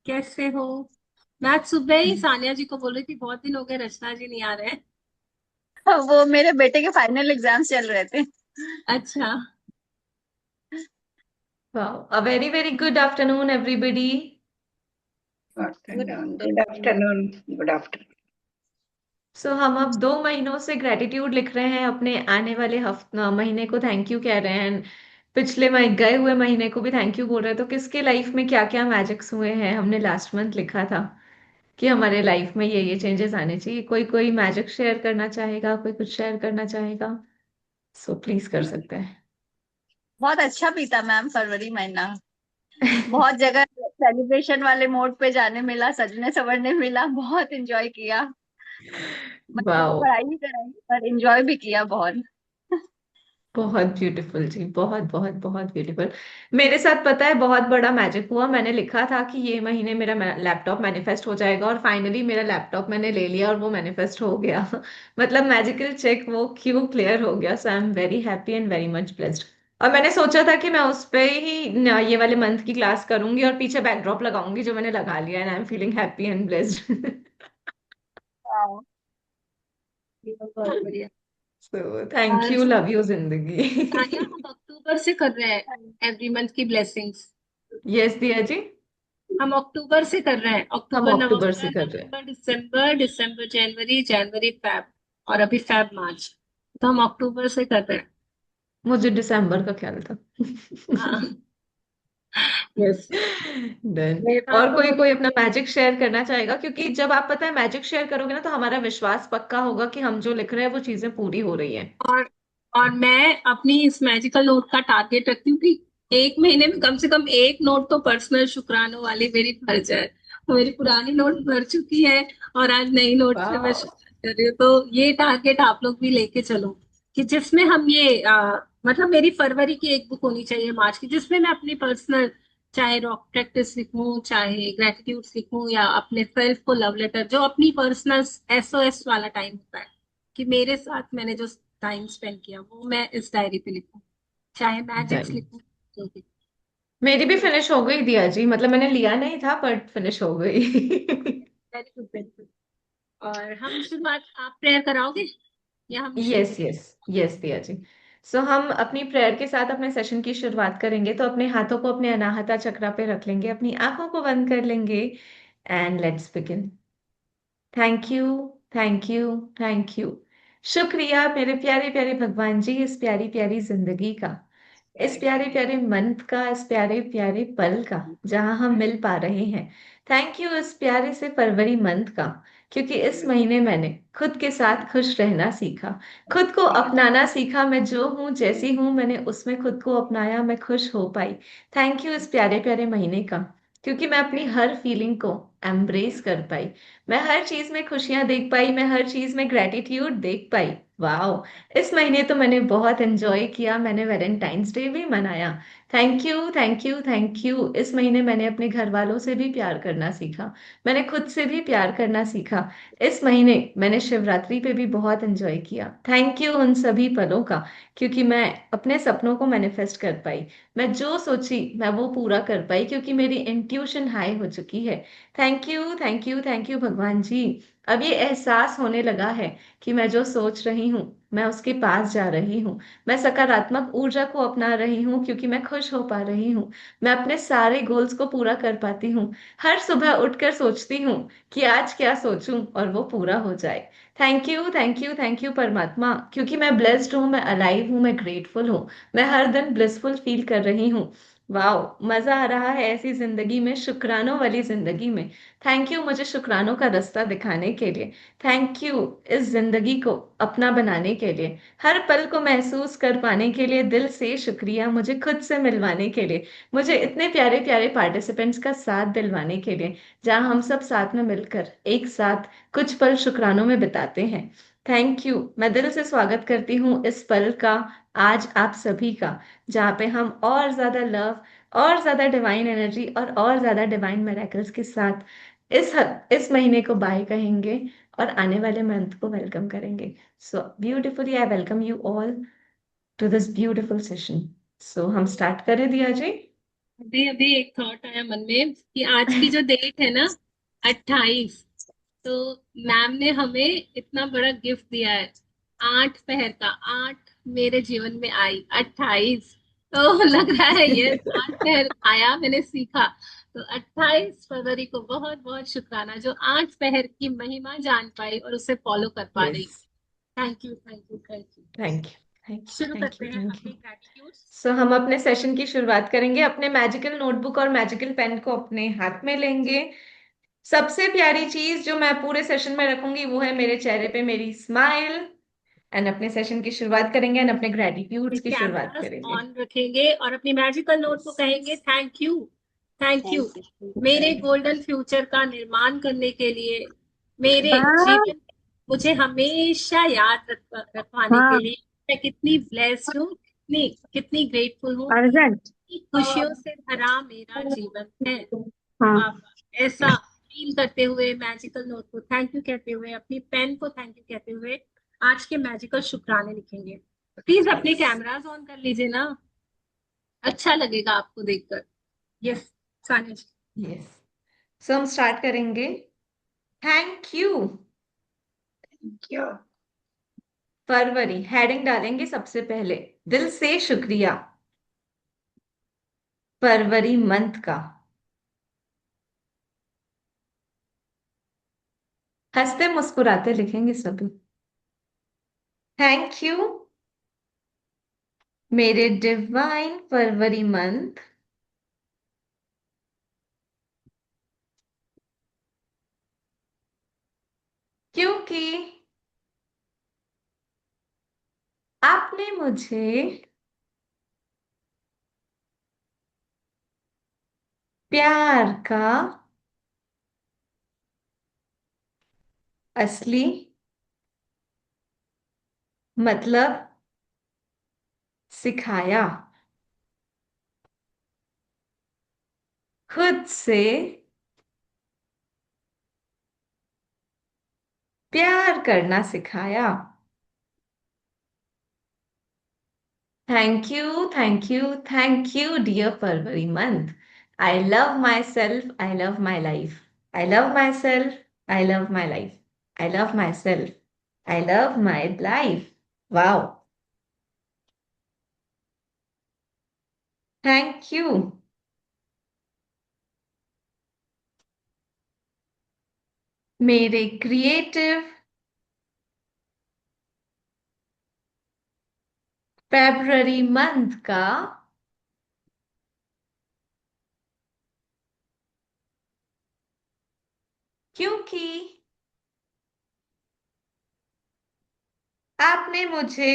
कैसे हो? मैं आज सुबह ही सानिया जी को बोल रही थी, बहुत दिन हो गए, रचना जी नहीं आ रहे हैं। वो मेरे बेटे के फाइनल एग्जाम्स चल रहे थे। अच्छा। Wow. A very, very good afternoon, everybody. Good afternoon, good afternoon. Afternoon, good afternoon. So हम अब 2 महीनों से ग्रेटिट्यूड लिख रहे हैं, अपने आने वाले महीने को थैंक यू कह रहे हैं। पिछले गए हुए महीने को भी थैंक यू बोल रहे हैं। तो किसके लाइफ में क्या क्या मैजिक्स हुए हैं, हमने लास्ट मंथ लिखा था कि हमारे लाइफ में ये चेंजेस आने चाहिए। कोई कोई मैजिक शेयर करना चाहेगा, कोई कुछ शेयर करना चाहेगा, सो प्लीज कर सकते बहुत अच्छा बीता मैम फरवरी महीना। हैं। बहुत जगह सेलिब्रेशन वाले मोड पे जाने मिला, सजने संवरने मिला, बहुत एंजॉय किया। बच्चे को वाओ, पढ़ाई भी कराई और एंजॉय भी किया बहुत। बहुत ब्यूटीफुल जी, बहुत बहुत बहुत ब्यूटीफुल। मेरे साथ पता है बहुत बड़ा मैजिक हुआ। मैंने लिखा था कि ये महीने मेरा लैपटॉप मैनिफेस्ट हो जाएगा, और फाइनली मेरा लैपटॉप मैंने ले लिया और वो मैनिफेस्ट हो गया। मतलब मैजिकल चेक वो क्यों क्लियर हो गया। So I am very happy and very much blessed. और मैंने सोचा था कि मैं उस पे ही ये वाले मंथ की क्लास करूंगी और पीछे बैकड्रॉप लगाऊंगी, जो मैंने लगा लिया, and I am feeling happy and blessed. Wow. ये तो बहुत बढ़िया। सो थैंक और यू, लव यू जिंदगी। सानिया, हम अक्टूबर से कर रहे हैं एवरी मंथ की ब्लेसिंग्स। यस दिया जी। हम अक्टूबर से कर रहे हैं, हम अक्टूबर अक्टूबर से नवंबर कर रहे हैं। नवंबर दिसंबर, दिसंबर जनवरी, जनवरी फेब, और अभी फेब मार्च। तो हम अक्टूबर से कर रहे हैं। मुझे दिसंबर का ख्याल था। हाँ। यस। डन। मेरा और कोई तो कोई अपना मैजिक शेयर करना चाहेगा, क्योंकि जब आप पता है मैजिक शेयर करोगे ना, तो हमारा विश्वास पक्का होगा कि हम जो लिख रहे हैं वो चीजें पूरी हो रही हैं। और और मैं अपनी इस मैजिकल नोट का टारगेट रखती हूँ कि एक महीने में कम से कम एक नोट तो पर्सनल शुक्रानों वाली मेरी भर जाए। तो मेरी पुरानी नोट भर चुकी है, और आज नई नोट से मैं वाह। शुरुआत कर रही हूँ। तो ये टारगेट आप लोग भी लेके चलो, कि जिसमें हम ये मतलब मेरी फरवरी की एक बुक होनी चाहिए, मार्च की, जिसमें मैं अपनी पर्सनल, चाहे रॉक प्रैक्टिस लिखूं, चाहे ग्रेटिट्यूड लिखूं, या अपने सेल्फ को लव लेटर, जो अपनी पर्सनल एसओएस वाला टाइम होता है, कि मेरे साथ मैंने जो टाइम स्पेंड किया वो मैं इस डायरी पे लिखूं, चाहे मैजिक्स डन। लिखूं, जो भी। मेरी भी फिनिश हो गई दिया जी, मतलब मैंने लिया नहीं था बट फिनिश हो गई। Very good, very good. और हम शुरुआत, आप प्रेयर कराओगे या हम शुरू यस करें? यस। यस दिया जी। सो हम अपनी प्रेयर के साथ अपने सेशन की शुरुआत करेंगे। तो अपने हाथों को अपने अनाहता चक्रा पे रख लेंगे, अपनी आंखों को बंद कर लेंगे, and let's begin. Thank you, thank you, thank you. शुक्रिया मेरे प्यारे प्यारे भगवान जी, इस प्यारी प्यारी जिंदगी का, इस प्यारे प्यारे मंथ का, इस प्यारे प्यारे पल का, जहां हम मिल पा रहे हैं। थैंक यू इस प्यारे से फरवरी मंथ का, क्योंकि इस महीने मैंने खुद के साथ खुश रहना सीखा, खुद को अपनाना सीखा। मैं जो हूँ जैसी हूँ, मैंने उसमें खुद को अपनाया, मैं खुश हो पाई। थैंक यू इस प्यारे प्यारे महीने का, क्योंकि मैं अपनी हर फीलिंग को एम्ब्रेस कर पाई। मैं हर चीज में खुशियां देख पाई, मैं हर चीज में ग्रेटिट्यूड देख पाई। वाओ। इस महीने तो मैंने बहुत एंजॉय किया, मैंने वैलेंटाइंस डे भी मनाया। Thank you, thank you, thank you. इस महीने मैंने अपने घर वालों से भी प्यार करना सीखा, मैंने खुद से भी प्यार करना सीखा। इस महीने मैंने शिवरात्रि पे भी बहुत एंजॉय किया। थैंक यू उन सभी पलों का, क्योंकि मैं अपने सपनों को मैनिफेस्ट कर पाई। मैं जो सोची मैं वो पूरा कर पाई, क्योंकि मेरी इंट्यूशन हाई हो चुकी है। Thank you, thank you, thank you भगवान जी। अब ये एहसास होने लगा है कि मैं जो सोच रही हूँ मैं उसके पास जा रही हूँ। मैं सकारात्मक ऊर्जा को अपना रही हूँ, क्योंकि मैं खुश हो पा रही हूँ। मैं अपने सारे गोल्स को पूरा कर पाती हूँ। हर सुबह उठकर सोचती हूँ कि आज क्या सोचूं और वो पूरा हो जाए। Thank you, thank you, thank you परमात्मा, क्योंकि मैं ब्लेस्ड हूँ, मैं अलाइव हूँ, मैं ग्रेटफुल हूँ। मैं हर दिन ब्लिसफुल फील कर रही हूँ। वाओ, मजा आ रहा है ऐसी जिंदगी में, शुक्रानों वाली जिंदगी में। थैंक यू मुझे शुक्रानों का रास्ता दिखाने के लिए। थैंक यू इस जिंदगी को अपना बनाने के लिए, हर पल को महसूस कर पाने के लिए। दिल से शुक्रिया मुझे खुद से मिलवाने के लिए, मुझे इतने प्यारे प्यारे पार्टिसिपेंट्स का साथ दिलवाने के लिए, जहां हम सब साथ में मिलकर एक साथ कुछ पल शुक्रानों में बिताते हैं। थैंक यू, मैं दिल से स्वागत करती हूँ इस पल का, आज आप सभी का, जहाँ पे हम और ज्यादा लव, और ज्यादा डिवाइन एनर्जी, और ज्यादा डिवाइन मेरेकल्स के साथ इस महीने को बाय कहेंगे, और आने वाले मंथ को वेलकम करेंगे। So beautifully I welcome you all to this beautiful session. So हम स्टार्ट करें दिया जी। अभी अभी एक थॉट आया मन में कि आज की जो डेट है ना, 28, तो मैम ने हमें इतना बड़ा गिफ्ट दिया है, 8 पहर का। 8 मेरे जीवन में आई, 28, तो लग रहा है ये 8 पहर आया, मैंने सीखा। तो 28 फरवरी को बहुत बहुत शुक्राना, जो 8 पहर की महिमा जान पाई और उसे फॉलो कर पा रही। Yes. Thank you, thank you, thank you. Thank you, thank you, शुरू थैंक करते यू, हैं थैंक यू। अपने ग्रेटिट्यूड्स। सो हम अपने सेशन की शुरुआत करेंगे, अपने मैजिकल नोटबुक और मैजिकल पेन को अपने हाथ में लेंगे। सबसे प्यारी चीज जो मैं पूरे सेशन में रखूंगी वो है मेरे चेहरे पे मेरी स्माइल। एंड अपने सेशन की शुरुआत करेंगे एंड अपने ग्रेटिट्यूड्स की शुरुआत कैमरास करेंगे। ऑन रखेंगे और अपनी मैजिकल नोट को कहेंगे thank you, thank you, thank you. मेरे गोल्डन फ्यूचर का निर्माण करने के लिए, मेरे हाँ। जीवन में मुझे हमेशा याद रखवाने के हाँ। लिए। मैं कितनी ब्लेस्ड हूँ, कितनी कितनी ग्रेटफुल हूँ। अर्जेंट। इतनी खुशियों से भरा मेरा जीवन है। हाँ। वाह वाह। ऐसा फील करते हुए, मैजिकल नोट को थैंक यू कहते हुए, अपनी पेन को थैंक यू कहते हुए, आज के मैजिकल शुक्राने लिखेंगे। प्लीज अपने यस, कैमरास ऑन कर लीजिए ना, अच्छा लगेगा आपको देखकर। यस, सानिया जी। यस। सो हम स्टार्ट करेंगे। Thank you. क्यों? फरवरी हेडिंग डालेंगे सबसे पहले, दिल से शुक्रिया फरवरी मंथ का। हंसते मुस्कुराते लिखेंगे सभी। थैंक यू मेरे डिवाइन फरवरी मंथ, क्योंकि आपने मुझे प्यार का असली मतलब सिखाया। खुद से प्यार करना सिखाया। Thank you, thank you, thank you dear February month. I love myself, I love my life, I love myself, I love my life, I love myself, I love my life. Wow. Thank you मेरे creative February month का, क्योंकि आपने मुझे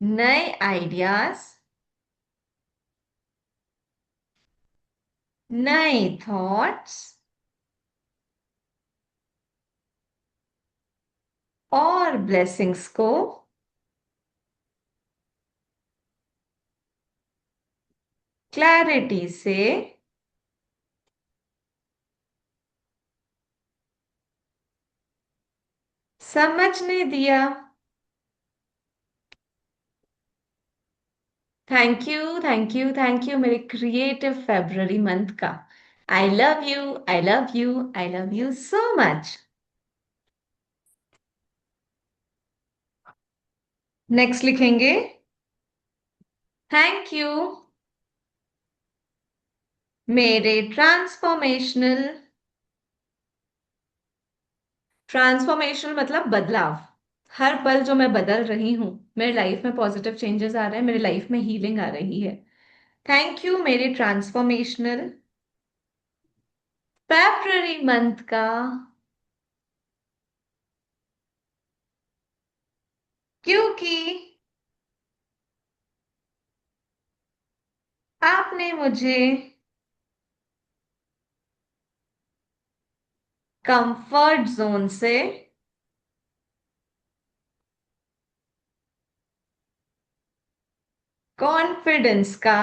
नए ideas, नए thoughts और blessings को clarity से समझने दिया। Thank you, thank you, thank you मेरे क्रिएटिव फेब्रुअरी मंथ का। I love you, I love you, I love you so much. Next लिखेंगे, थैंक यू मेरे ट्रांसफॉर्मेशनल, ट्रांसफॉर्मेशनल मतलब बदलाव। हर पल जो मैं बदल रही हूँ, मेरे लाइफ में पॉजिटिव चेंजेस आ रहे हैं, मेरे लाइफ में हीलिंग आ रही है। थैंक यू मेरे ट्रांसफॉर्मेशनल फेब्रुअरी मंथ का, क्योंकि आपने मुझे कंफर्ट जोन से कॉन्फिडेंस का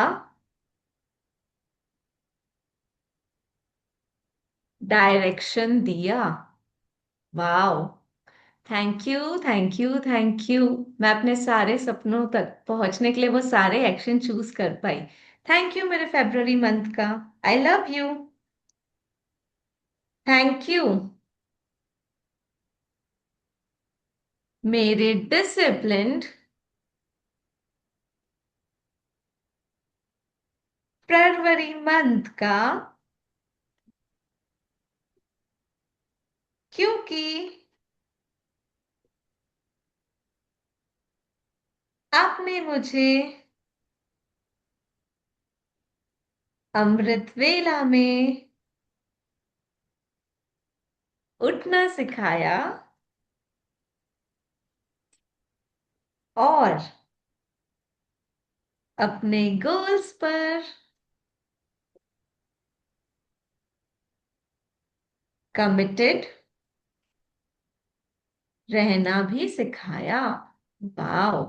डायरेक्शन दिया। Wow. Thank you, thank you, thank you. मैं अपने सारे सपनों तक पहुंचने के लिए वो सारे एक्शन चूज कर पाई। थैंक यू मेरे फेब्रुअरी मंथ का। I love you. Thank you मेरे डिसिप्लिन्ड फरवरी मंथ का, क्योंकि आपने मुझे अमृत वेला में उठना सिखाया और अपने गोल्स पर कमिटेड रहना भी सिखाया। Wow.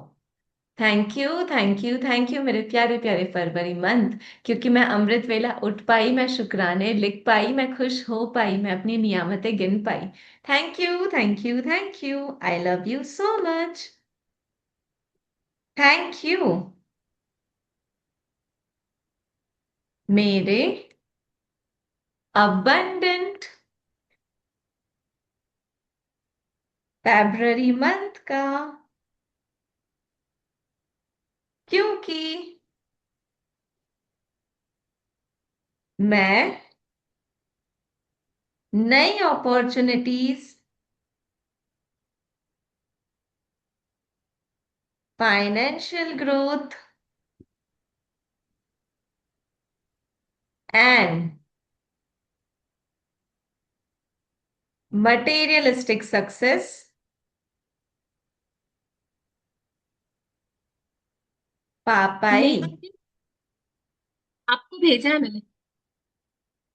Thank you, thank you, thank you मेरे प्यारे प्यारे फरवरी मंथ। क्योंकि मैं अमृत वेला उठ पाई, मैं शुक्राने लिख पाई, मैं खुश हो पाई, मैं अपनी नियामतें गिन पाई। Thank you, thank you, thank you. I love you so much. Thank you मेरे abundant फेब्रुअरी मंथ का, क्योंकि मैं नई opportunities, financial growth and materialistic success पा पाई। नेहा जी, आपको भेजा है मैंने,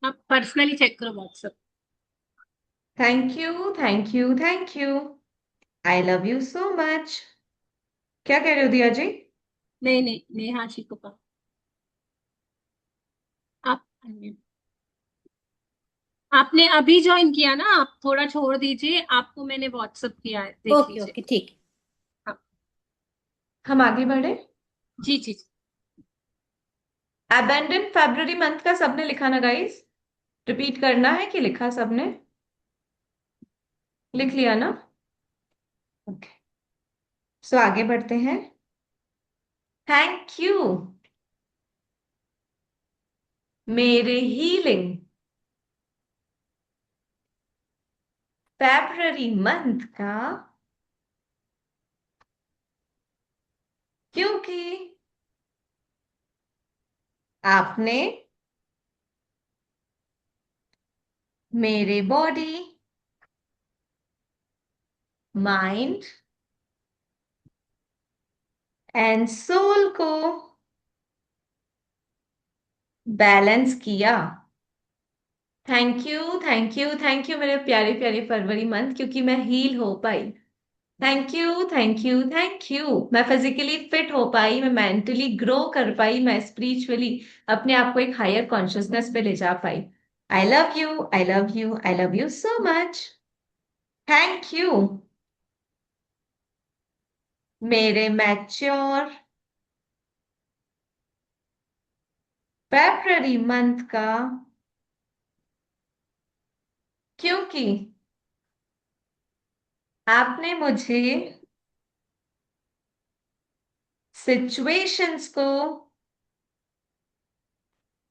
आप पर्सनली चेक करो WhatsApp. Thank you, thank you, thank you. I love you so much. क्या कह रहे हो दिया जी? नहीं नहीं, नेहा जी को कहा। आप आपने अभी ज्वाइन किया ना, आप थोड़ा छोड़ दीजिए, आपको मैंने व्हाट्सएप किया है, देख ओके लीजिए। ओके ठीक। हाँ। हम आगे बढ़े। जी जी जी। अबेंडन फेब्रुअरी मंथ का सबने लिखा ना गाइस? रिपीट करना है कि लिखा सबने? लिख लिया ना? ओके। सो आगे बढ़ते हैं। थैंक यू मेरे हीलिंग फेब्रुअरी मंथ का, क्योंकि आपने मेरे बॉडी, माइंड एंड सोल को बैलेंस किया। Thank you, thank you, thank you मेरे प्यारे प्यारे फरवरी मंथ, क्योंकि मैं हील हो पाई। Thank you, thank you, thank you. मैं फिजिकली फिट हो पाई, मैं मेंटली ग्रो कर पाई, मैं स्पिरिचुअली अपने आप को एक हायर कॉन्शियसनेस पे ले जा पाई। I love you, I love you, I love you so much. Thank you मेरे मैच्योर फेब्रुअरी मंथ का, क्योंकि आपने मुझे सिचुएशंस को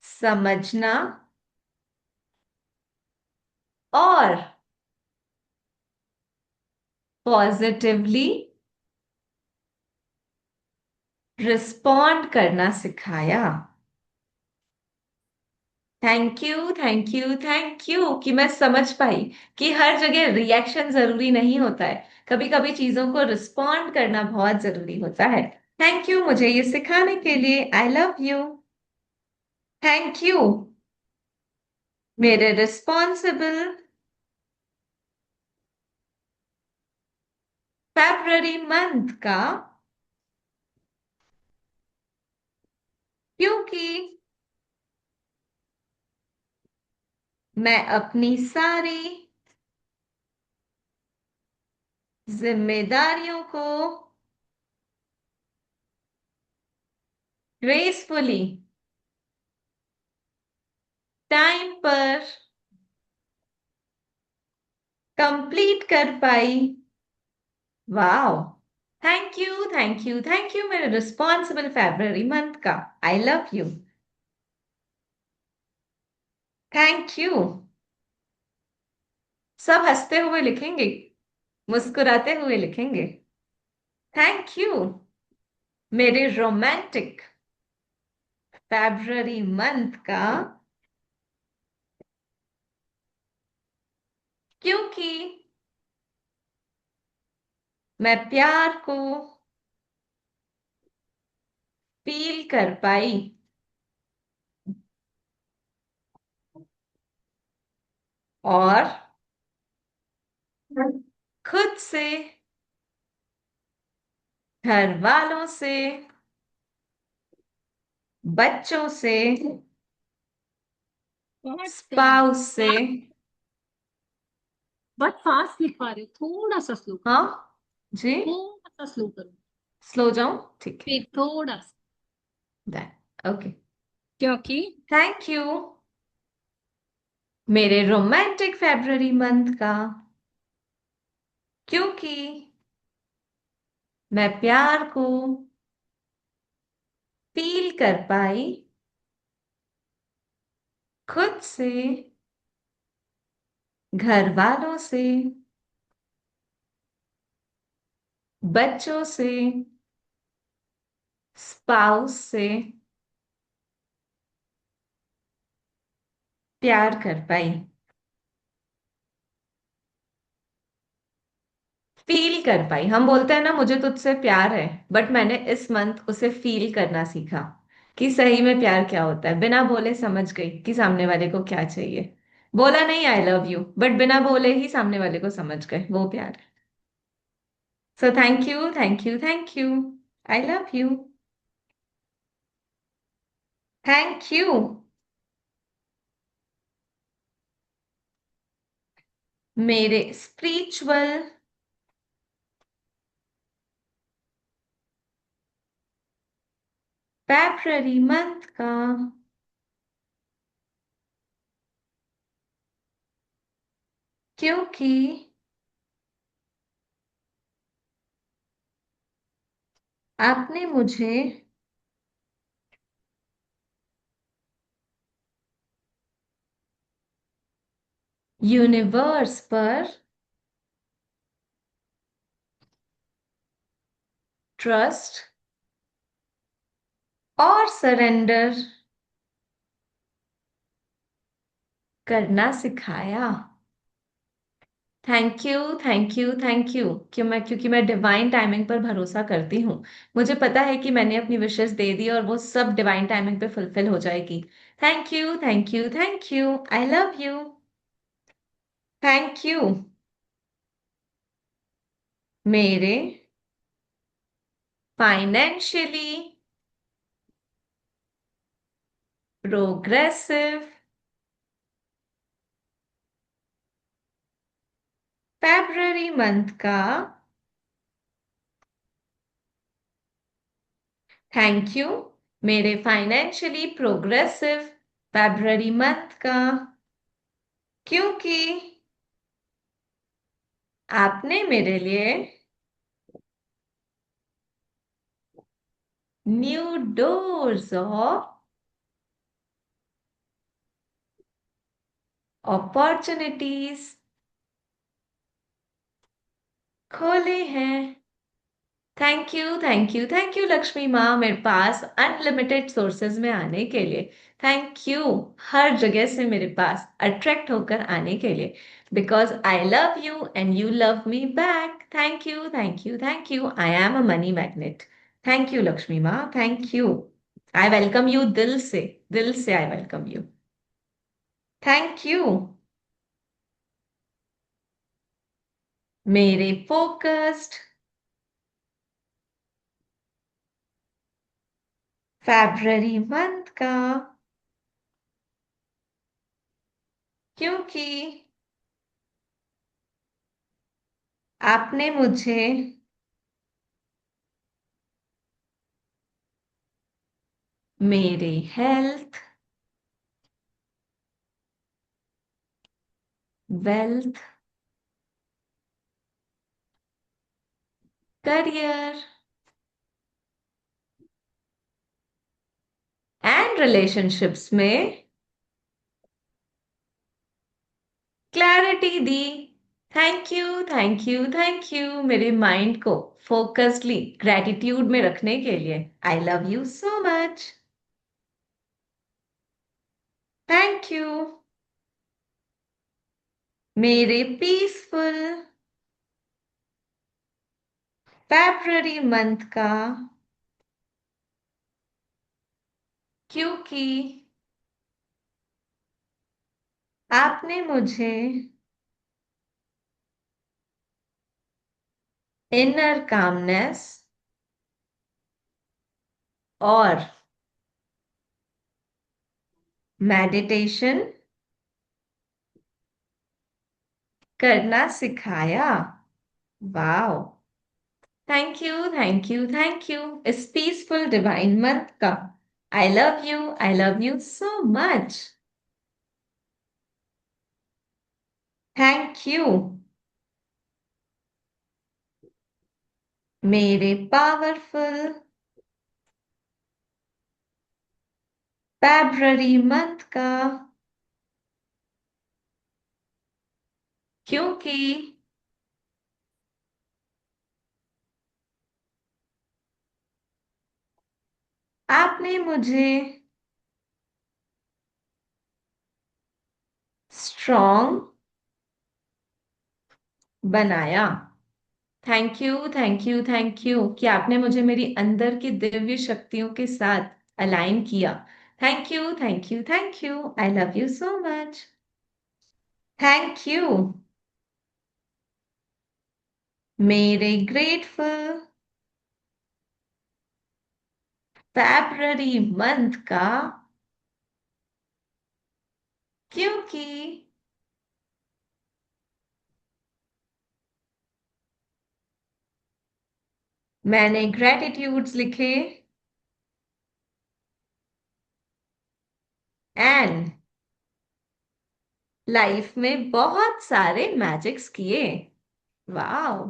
समझना और पॉजिटिवली रिस्पॉन्ड करना सिखाया। Thank you, thank you, thank you कि मैं समझ पाई कि हर जगह रिएक्शन जरूरी नहीं होता है, कभी कभी चीजों को रिस्पॉन्ड करना बहुत जरूरी होता है। थैंक यू मुझे ये सिखाने के लिए। आई लव यू। थैंक यू मेरे रिस्पॉन्सिबल फेब्रुअरी मंथ का, क्योंकि मैं अपनी सारी जिम्मेदारियों को ग्रेसफुली टाइम पर कंप्लीट कर पाई। Wow, thank you thank you thank you मेरे रिस्पॉन्सिबल फेब्रवरी मंथ का। I love you. Thank you. सब हंसते हुए लिखेंगे, मुस्कुराते हुए लिखेंगे। थैंक यू मेरे रोमांटिक फेब्रवरी मंथ का, क्योंकि मैं प्यार को फील कर पाई और खुद से, घर वालों से, बच्चों से, बहुत स्पाउस से। बहुत फास्ट लिख पा रहे हो, थोड़ा सा स्लो करो। हाँ जी, थोड़ा सा स्लो करो। स्लो जाऊं, ठीक है। फिर थोड़ा सा। Done, okay. क्योंकि थैंक यू मेरे रोमांटिक फेब्रवरी मंथ का, क्योंकि मैं प्यार को फील कर पाई खुद से, घर वालों से, बच्चों से, स्पाउस से प्यार कर पाई, फील कर पाई। हम बोलते हैं ना मुझे तुझसे प्यार है, बट मैंने इस मंथ उसे फील करना सीखा कि सही में प्यार क्या होता है। बिना बोले समझ गई कि सामने वाले को क्या चाहिए। बोला नहीं आई लव यू, बट बिना बोले ही सामने वाले को समझ गए, वो प्यार है। So thank you thank you thank you. I love you. Thank you मेरे स्पिरिचुअल फेब्रवरी मंथ का, क्योंकि आपने मुझे यूनिवर्स पर ट्रस्ट और सरेंडर करना सिखाया। Thank you thank you thank you. क्योंकि मैं डिवाइन टाइमिंग पर भरोसा करती हूँ। मुझे पता है कि मैंने अपनी विशेस दे दी और वो सब डिवाइन टाइमिंग पे फुलफिल हो जाएगी। Thank you thank you thank you. I love you. Thank you मेरे फाइनेंशियली प्रोग्रेसिव फेब्रवरी मंथ का, थैंक यू मेरे फाइनेंशियली प्रोग्रेसिव फेब्रवरी मंथ का, क्योंकि आपने मेरे लिए न्यू डोर्स ऑफ अपॉर्चुनिटीज खोले हैं। Thank you thank you thank you Lakshmi माँ, मेरे पास अनलिमिटेड सोर्सेज में आने के लिए। थैंक यू हर जगह से मेरे पास अट्रैक्ट होकर आने के लिए, because I love you and you love me back. Thank you thank you thank you. I am a money magnet. Thank you Lakshmi माँ, thank you. I welcome you दिल से, दिल से I welcome you. Thank you मेरे focused February month का, क्योंकि आपने मुझे मेरी health, wealth, career and relationships में क्लैरिटी दी। Thank you, thank you, thank you मेरे माइंड को फोकस्डली ग्रेटिट्यूड में रखने के लिए। आई love you so much. Thank you मेरे पीसफुल फेब्रुअरी मंथ का, क्योंकि आपने मुझे इनर कामनेस और मेडिटेशन करना सिखाया। Wow, thank you, thank you, thank you इस पीसफुल डिवाइन मंथ का। I love you so much. Thank you मेरे पावरफुल फेब्रुअरी मंथ का, क्योंकि आपने मुझे स्ट्रॉन्ग बनाया। Thank you, thank you, thank you कि आपने मुझे मेरी अंदर की दिव्य शक्तियों के साथ अलाइन किया। Thank you, thank you, thank you. I love you so much. Thank you मेरे ग्रेटफुल फेब्रुअरी मंथ का, क्योंकि मैंने ग्रेटिट्यूड्स लिखे एंड लाइफ में बहुत सारे मैजिक्स किए। Wow,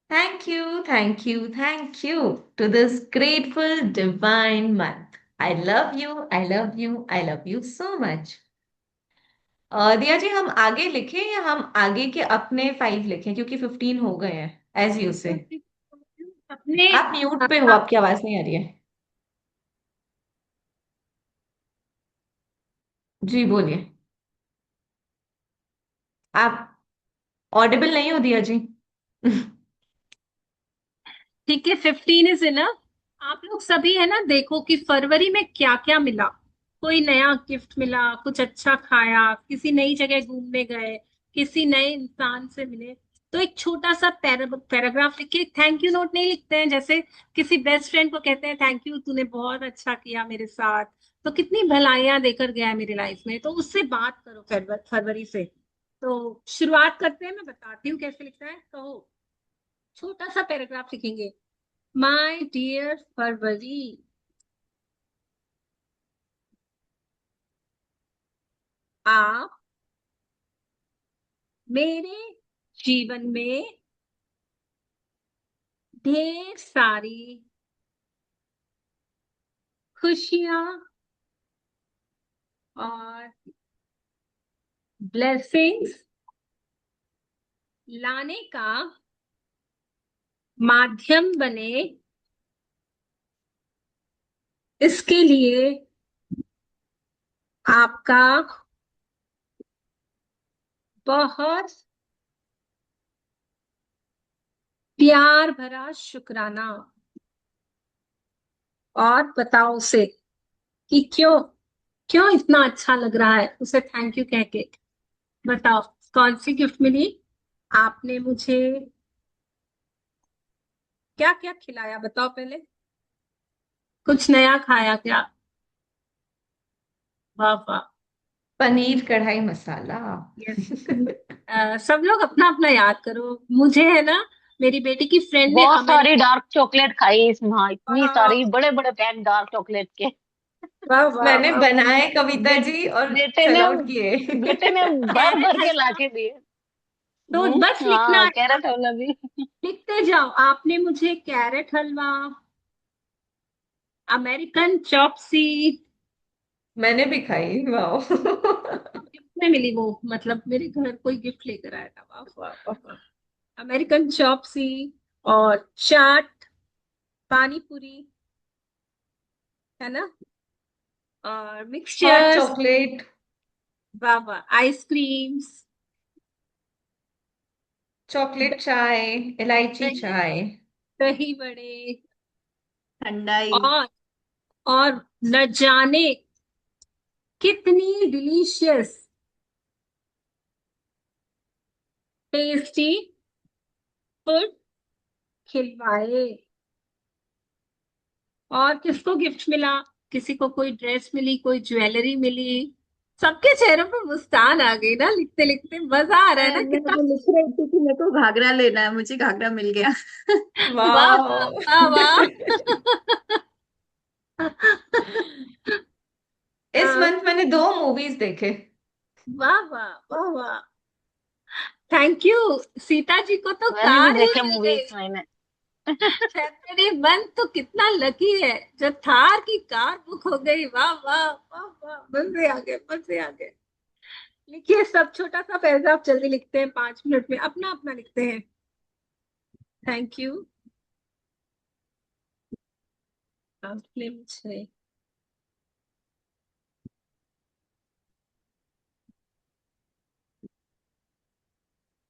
thank you, thank you, thank you to this grateful divine month. I love you, I love you, I love you so much. दिया जी, हम आगे लिखें या हम आगे के अपने 5 लिखें, क्योंकि 15 हो गए हैं एज यू से। अपने आप म्यूट पे हो, आप आपकी आवाज नहीं आ रही है। जी बोलिए। आप ऑडिबल नहीं हो दिया जी। ठीक है, 15 इज इनफ। आप लोग सभी है ना, देखो कि फरवरी में क्या क्या मिला। कोई नया गिफ्ट मिला, कुछ अच्छा खाया, किसी नई जगह घूमने गए, किसी नए इंसान से मिले, तो एक छोटा सा पैराग्राफ लिख के, थैंक यू नोट नहीं लिखते हैं जैसे किसी बेस्ट फ्रेंड को कहते हैं थैंक यू, तूने बहुत अच्छा किया मेरे साथ, तो कितनी भलाइयां देकर गया है मेरी लाइफ में, तो उससे बात करो फरवरी से। तो शुरुआत करते हैं, मैं बताती हूँ कैसे लिखना है, कहो। छोटा सा पैराग्राफ लिखेंगे। माय डियर फरवरी, आप मेरे जीवन में ढेर सारी खुशियां और ब्लेसिंग्स लाने का माध्यम बने, इसके लिए आपका बहुत प्यार भरा शुक्राना। और बताओ उसे कि क्यों क्यों इतना अच्छा लग रहा है उसे थैंक यू कह के। बताओ कौन सी गिफ्ट मिली। आपने मुझे क्या क्या खिलाया, बताओ पहले। कुछ नया खाया क्या? वाह वाह। पनीर कढ़ाई मसाला। यस। सब लोग अपना अपना याद करो। मुझे है ना, मेरी बेटी की फ्रेंड ने बहुत सारी अमेरिकन। डार्क चॉकलेट खाई इसमें, इतनी वाह सारी, बड़े बड़े पैक डार्क चॉकलेट के। वाह वाह मैंने वाह। बनाए कविता बे, जी और बेटे सेल ने आउट किए। बेटे ने भर कैरेट भर के हलवा, लाके दिए। तो बस लिखना हाँ, है ना, कैरेट वाला भी। लिखते जाओ। आपने मुझे कैरेट हलवा, अमेरिकन चॉपसी, मैंने भी खाई, वाह। गिफ्ट में मिली वो, मतलब मेरे घर कोई गिफ्ट लेकर आया था। वाह वाह वाह वाह। अमेरिकन चॉपसी और चाट, पानी पूरी, है ना, और हॉट मिक्सचर्स। चॉकलेट। वाह वाह, आइसक्रीम्स, चॉकलेट चाय, इलायची दही, चाय। दही बड़े, ठंडाई। और और न जाने कितनी डिलीशियस टेस्टी फूड खिलवाए। और किसको गिफ्ट मिला? किसी को कोई ड्रेस मिली, कोई ज्वेलरी मिली। सबके चेहरों पर मुस्कान आ गई ना, लिखते लिखते मजा आ रहा है ना मैं कितना। तो लिख रही थी कि मेरे को घाघरा लेना है, मुझे घाघरा मिल गया। वाह वाह वाह। वाह वाह। इस हाँ, मंथ मैंने 2 मूवीज देखे। वाह वाह वाह वाह। Thank you. सीता जी को तो मैंने भी कार ही देखे मिल मूवीज गई। मैंने। सैटरडे मंथ तो कितना लकी है जो थार की कार बुक हो गई। वाह वाह वाह वाह, मजे आ गए, मजे आ गए। लिखिए सब, छोटा सा पैराग्राफ जल्दी लिखते हैं, 5 मिनट में अपना अपना लिखते हैं। थैंक यू आपने मुझे।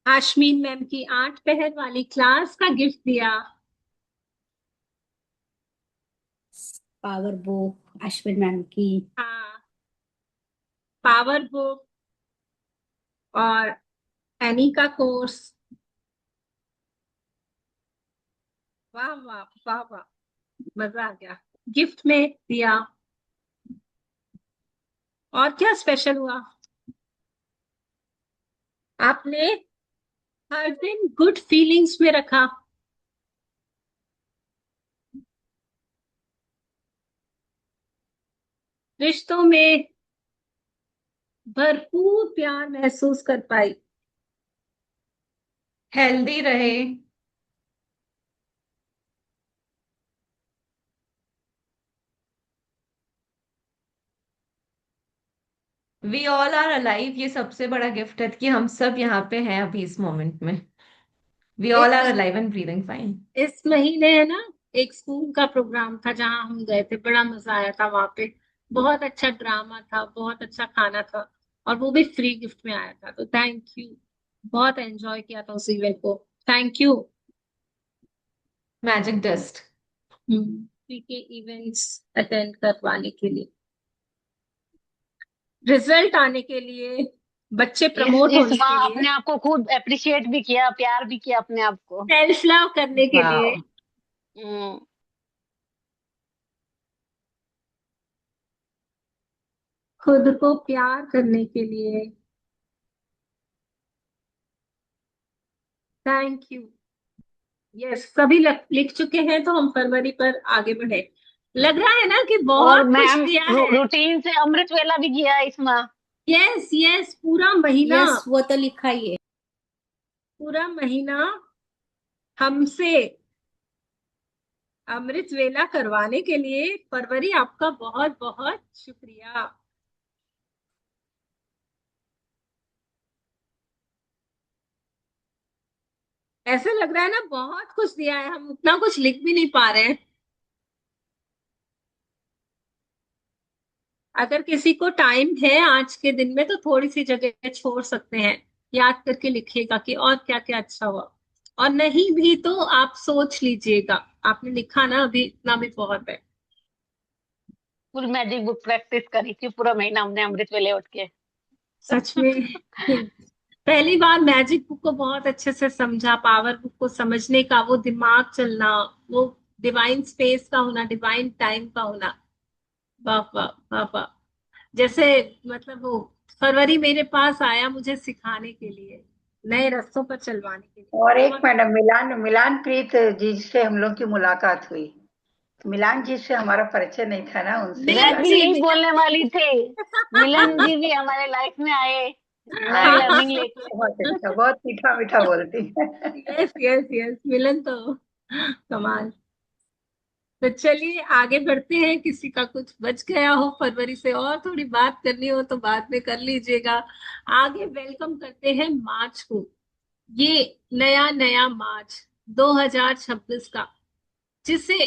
आशमीन मैम की 8 पहर वाली क्लास का गिफ्ट दिया। पावर बुक अश्विन मैम की। हाँ, पावर बुक और एनी का कोर्स। वाह वाह वाह वाह, मजा आ गया। गिफ्ट में दिया। और क्या स्पेशल हुआ? आपने हर दिन गुड फीलिंग्स में रखा। रिश्तों में भरपूर प्यार महसूस कर पाई। हेल्दी रहे। वी ऑल आर अलाइव, ये सबसे बड़ा गिफ्ट है कि हम सब यहाँ पे हैं अभी इस मोमेंट में। वी ऑल इस are alive and breathing fine. इस महीने है ना, एक स्कूल का प्रोग्राम था जहां हम गए थे, बड़ा मजा आया था वहां पे। बहुत अच्छा ड्रामा था, बहुत अच्छा खाना था, और वो भी फ्री गिफ्ट में आया था। तो थैंक यू, बहुत एंजॉय किया था उस इवेंट को। Thank you. Magic dust. Free के इवेंट्स अटेंड करवाने के लिए, रिजल्ट आने के लिए, बच्चे प्रमोट इस होने बार के लिए, अपने आप को खुद अप्रिशिएट भी किया, प्यार भी किया अपने आप को। सेल्फ लव करने के लिए, वाह। हम्म, खुद को प्यार करने के लिए। Thank you. यस, सभी लिख चुके हैं, तो हम फरवरी पर आगे बढ़े। लग रहा है ना कि और बहुत कुछ मैम दिया है। रूटीन से अमृत वेला भी किया इसमें। यस यस, पूरा महीना, यस वो तो लिखा ही है। पूरा महीना हमसे अमृत वेला करवाने के लिए। फरवरी, आपका बहुत बहुत शुक्रिया। ऐसे लग रहा है ना बहुत कुछ दिया है, हम उतना कुछ लिख भी नहीं पा रहे हैं। अगर किसी को टाइम है आज के दिन में, तो थोड़ी सी जगह छोड़ सकते हैं, याद करके लिखिएगा कि और क्या क्या अच्छा हुआ। और नहीं भी तो आप सोच लीजिएगा। आपने लिखा ना अभी, इतना भी बहुत है। फुल मैजिक बुक प्रैक्टिस करी थी पूरा महीना हमने अमृत वेले उठ के। सच में। पहली बार मैजिक बुक को बहुत अच्छे से समझा, पावर बुक को समझने का वो दिमाग चलना, वो डिवाइन स्पेस का होना, डिवाइन टाइम का होना। वाह वाह वाह वाह। जैसे, मतलब वो फरवरी मेरे पास आया मुझे सिखाने के लिए, नए रास्तों पर चलवाने के लिए। और एक बहुत मैडम, मिलान मिलान प्रीत जी से हम लोग की मुलाकात हुई। मिलान जी से हमारा परिचय नहीं था ना, उनसे मैं मिलन भी जी, मुलाकात। यही मिलन बोलने जी। वाली थी। मिलन जी भी हमारे लाइफ में आए नई हाँ, लर्निंग लेके। बहुत अच्छा, बहुत मीठा मीठा बोलती है। यस यस यस, मिलन तो कमाल। तो चलिए आगे बढ़ते हैं, किसी का कुछ बच गया हो फरवरी से और थोड़ी बात करनी हो तो बाद में कर लीजिएगा। आगे वेलकम करते हैं मार्च को। ये नया नया मार्च 2026 का, जिसे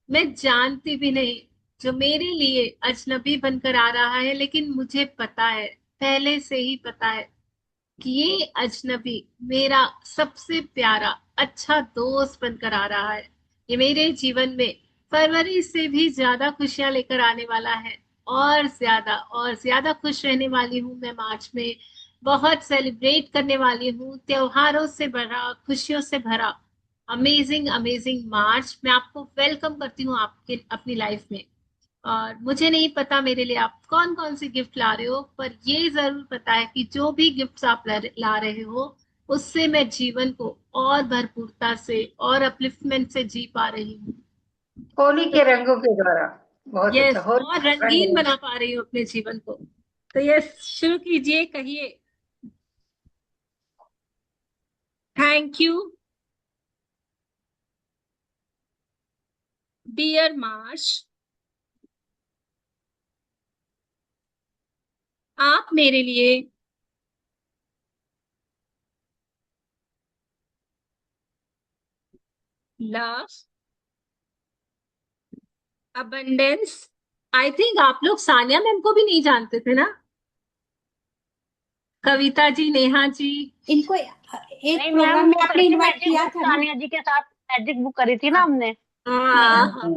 मैं जानती भी नहीं, जो मेरे लिए अजनबी बनकर आ रहा है, लेकिन मुझे पता है, पहले से ही पता है कि ये अजनबी मेरा सबसे प्यारा अच्छा दोस्त बनकर आ रहा है। ये मेरे जीवन में फरवरी से भी ज्यादा खुशियां लेकर आने वाला है, और ज्यादा खुश रहने वाली हूँ मैं मार्च में। बहुत सेलिब्रेट करने वाली हूँ, त्योहारों से भरा, खुशियों से भरा अमेजिंग अमेजिंग मार्च। मैं आपको वेलकम करती हूँ आपके अपनी लाइफ में। और मुझे नहीं पता मेरे लिए आप कौन कौन सी गिफ्ट ला रहे हो, पर ये जरूर पता है कि जो भी गिफ्ट्स आप ला रहे हो, उससे मैं जीवन को और भरपूरता से और अपलिफ्टमेंट से जी पा रही हूँ। होली तो के रंगों के द्वारा बहुत अच्छा। यस, होली और रंग रंगीन बना पा रही हूँ अपने जीवन को। तो यस, शुरू कीजिए, कहिए। थैंक यू डियर मार्च, आप मेरे लिए लव, अबंडेंस। आई थिंक आप लोग सानिया मैम को भी नहीं जानते थे ना? कविता जी, नेहा जी। इनको एक नहीं मैम, प्रोग्राम में वो आपने करी थी इनवाइट मैजिक किया बुक, था ना। सानिया जी के साथ मैजिक बुक करी थी ना हमने। हाँ हाँ।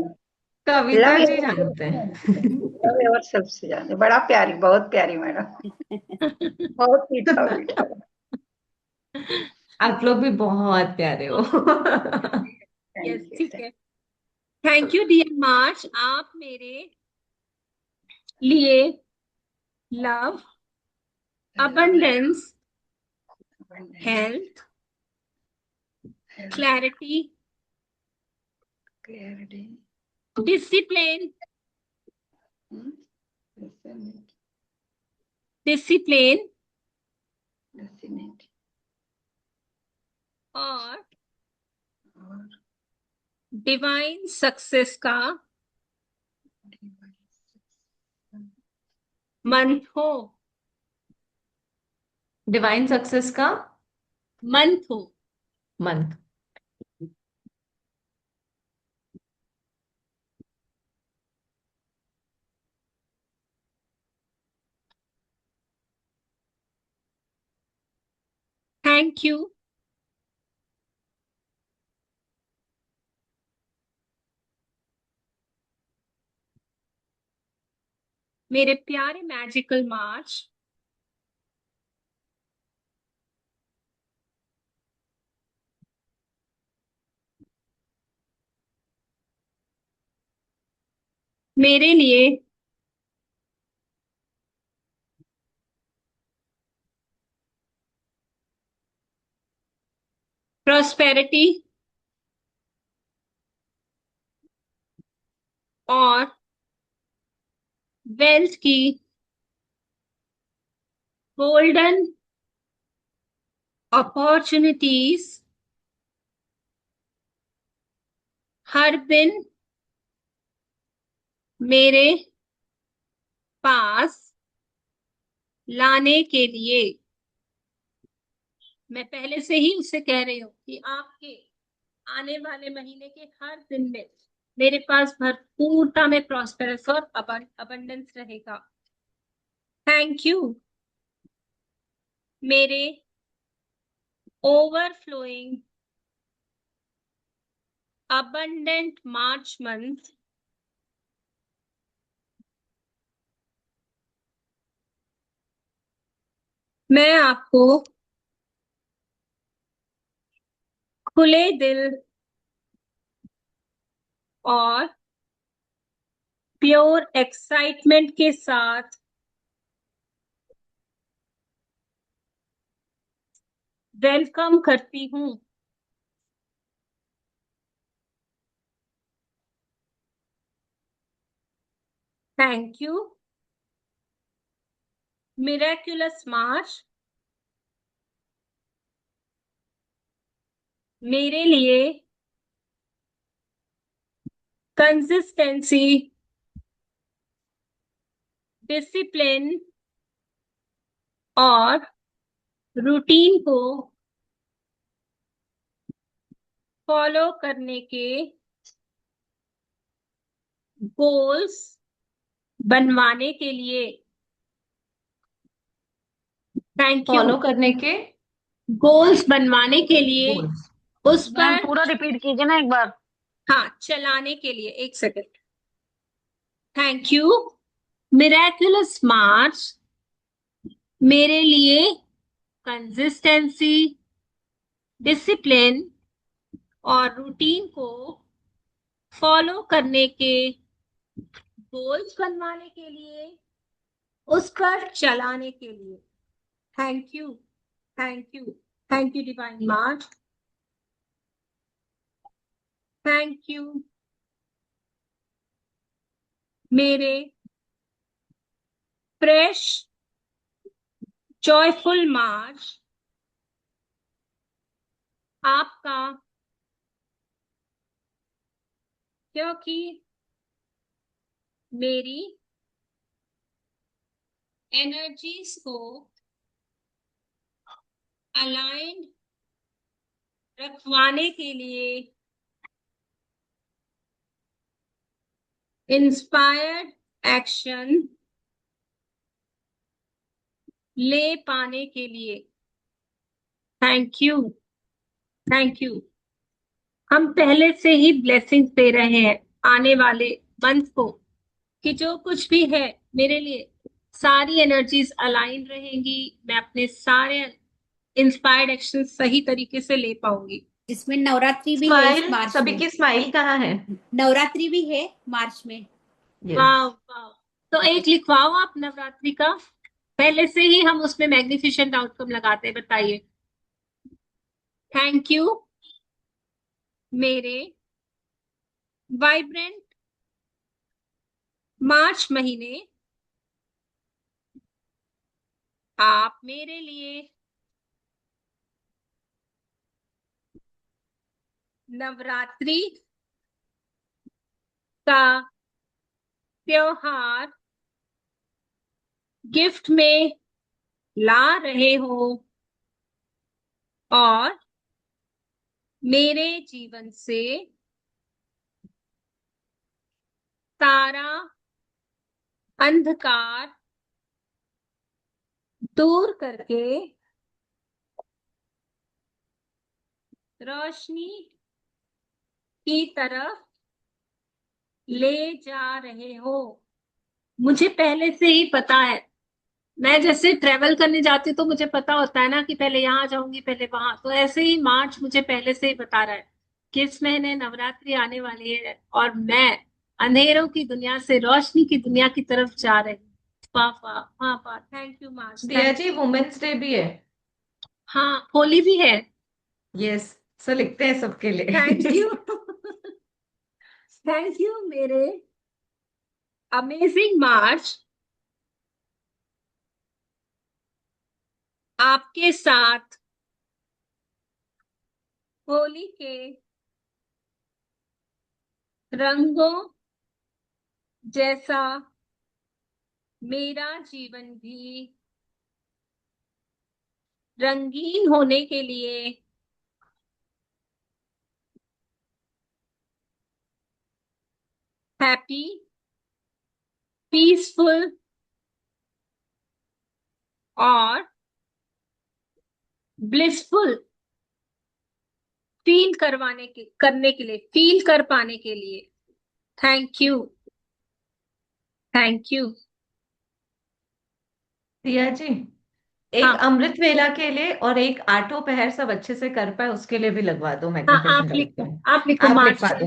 कविता लव जी जानते हैं। लव और सबसे ज्यादा बड़ा प्यारी, बहुत प्यारी मैडम, बहुत मीठा मीठा। आप लोग भी बहुत प्यारे हो। यस, थैंक ठीक यू। है। थैंक यू डियर मार्च, आप मेरे लिए love, abundance, health, clarity, clarity, discipline, discipline और डिवाइन सक्सेस का मंथ हो, डिवाइन सक्सेस का मंथ हो। मंथ। थैंक यू मेरे प्यारे मैजिकल मार्च, मेरे लिए प्रॉस्पेरिटी और वेल्थ की गोल्डन अपॉर्चुनिटीज हर दिन मेरे पास लाने के लिए। मैं पहले से ही उसे कह रही हूँ कि आपके आने वाले महीने के हर दिन में मेरे पास भरपूरता में प्रॉस्पेरस और अबंडेंस रहेगा। थैंक यू मेरे ओवरफ्लोइंग अबंडेंट मार्च मंथ, मैं आपको खुले दिल और प्योर एक्साइटमेंट के साथ वेलकम करती हूँ। Thank you. मिरेक्युलस मार्च मेरे लिए कंसिस्टेंसी, डिसिप्लिन और रूटीन को फॉलो करने के गोल्स बनवाने के लिए। Thank you. फॉलो करने के गोल्स बनवाने के लिए, गोल्स। उस मैम पर, पूरा रिपीट कीजिए ना एक बार। हाँ, चलाने के लिए। एक सेकंड। Thank you. मिरेक्युलस मार्च मेरे लिए कंसिस्टेंसी, डिसिप्लिन और रूटीन को फॉलो करने के गोल्स बनवाने के लिए, उस पर चलाने के लिए। Thank you. Thank you. Thank you divine March. Thank you मेरे फ्रेश जॉयफुल मार्च। आपका, क्योंकि मेरी एनर्जीज को अलाइंड रखवाने के लिए, इंस्पायर्ड एक्शन ले पाने के लिए। Thank you. Thank you. हम पहले से ही ब्लेसिंग्स दे रहे हैं आने वाले मंथ को, कि जो कुछ भी है मेरे लिए, सारी एनर्जीज अलाइन रहेंगी, मैं अपने सारे इंस्पायर्ड एक्शन सही तरीके से ले पाऊंगी। इसमें नवरात्रि भी है इस स्माइल, मार्च सभी में। की स्माइल कहाँ है? नवरात्रि भी है मार्च में। यस। वाह वाह। तो एक लिखवाओ आप नवरात्रि का, पहले से ही हम उसमें मैग्निफिसेंट आउटकम लगाते हैं। बताइए। थैंक यू मेरे वाइब्रेंट मार्च महीने, आप मेरे लिए नवरात्रि का त्योहार गिफ्ट में ला रहे हो और मेरे जीवन से सारा अंधकार दूर करके रोशनी की तरफ ले जा रहे हो। मुझे पहले से ही पता है, मैं जैसे ट्रेवल करने जाती हूँ तो मुझे पता होता है ना कि पहले यहाँ जाऊंगी, पहले वहां, तो ऐसे ही मार्च मुझे पहले से ही बता रहा है कि इस महीने नवरात्रि आने वाली है और मैं अंधेरों की दुनिया से रोशनी की दुनिया की तरफ जा रही हूँ। वाह वाह वाह वाह। Thank you March. दिया थैंक जी, यू। वुमेन्स डे भी है। हाँ, होली भी है। यस, सो लिखते हैं सबके थैंक लिए। यू। थैंक यू मेरे अमेजिंग मार्च। आपके साथ होली के रंगों जैसा मेरा जीवन भी रंगीन होने के लिए हैप्पी, पीसफुल और ब्लिसफुल फील करने के लिए, फील कर पाने के लिए। Thank you. Thank you. दिया जी, एक हाँ अमृत वेला के लिए और एक आठों पहर सब अच्छे से कर पाए उसके लिए भी लगवा दो हाँ, मैग्निफिकेशन आप लिखो, आउटकम। आप लिखो आप मार्च। लिखवा दो।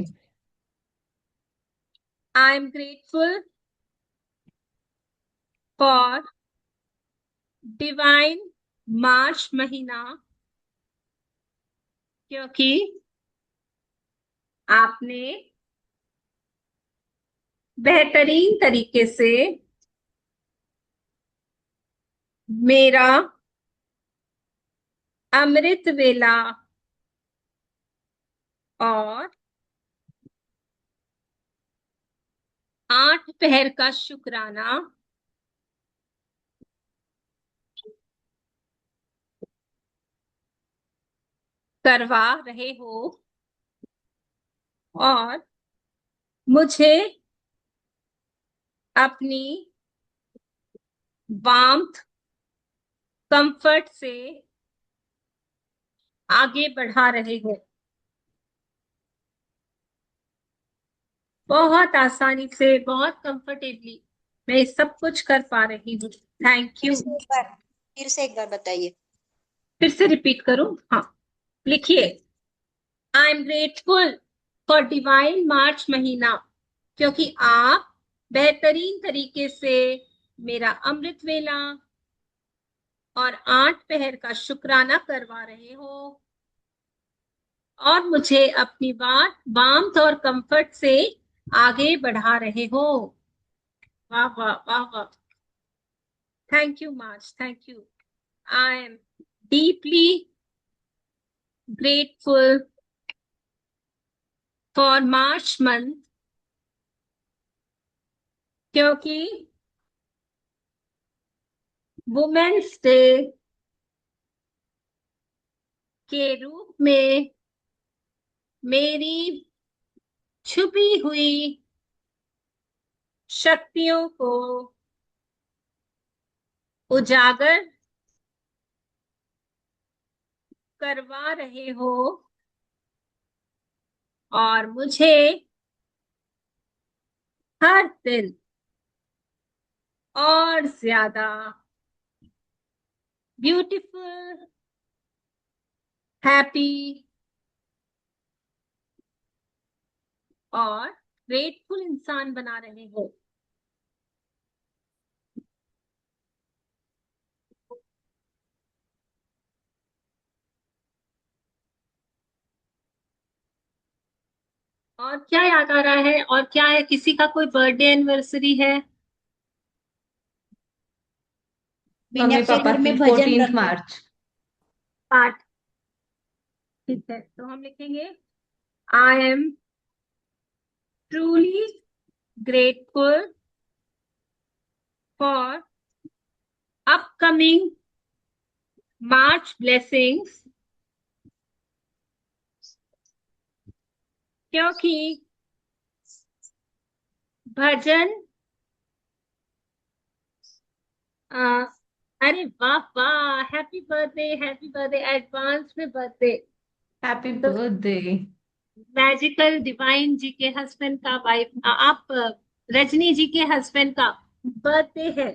I am grateful for divine March महीना क्योंकि आपने बेहतरीन तरीके से मेरा अमृत वेला और 8 पहर का शुक्राना करवा रहे हो और मुझे अपनी वार्मथ कंफर्ट से आगे बढ़ा रहे हो। बहुत आसानी से, बहुत कंफर्टेबली मैं सब कुछ कर पा रही हूँ। Thank you. फिर से एक बार बताइए। फिर से रिपीट करूं? हाँ, लिखिए। I am grateful for divine March महीना, क्योंकि आप बेहतरीन तरीके से मेरा अमृत वेला और 8 पहर का शुक्राना करवा रहे हो और मुझे अपनी बात वार्मथ और कंफर्ट से आगे बढ़ा रहे हो। वाह वाह वाह वाह। Thank you March, thank you. I am deeply grateful for March month, क्योंकि वुमेन्स डे के रूप में मेरी छुपी हुई शक्तियों को उजागर करवा रहे हो और मुझे हर दिन और ज्यादा ब्यूटीफुल, हैप्पी और ग्रेटफुल इंसान बना रहे हो। और क्या याद आ रहा है? और क्या है? किसी का कोई बर्थडे एनिवर्सरी है? मैंने मम्मी अपने पापा घर में की भजन 14 रखा। मार्च। पाठ। ठीक है, तो हम लिखेंगे आई am truly grateful for upcoming March blessings, क्योंकि भजन अरे वाह वाह, हैप्पी बर्थडे एडवांस में बर्थडे। हैप्पी तो बर्थडे। मैजिकल डिवाइन जी के हस्बैंड का वाइफ, आप रजनी जी के हस्बैंड का बर्थडे है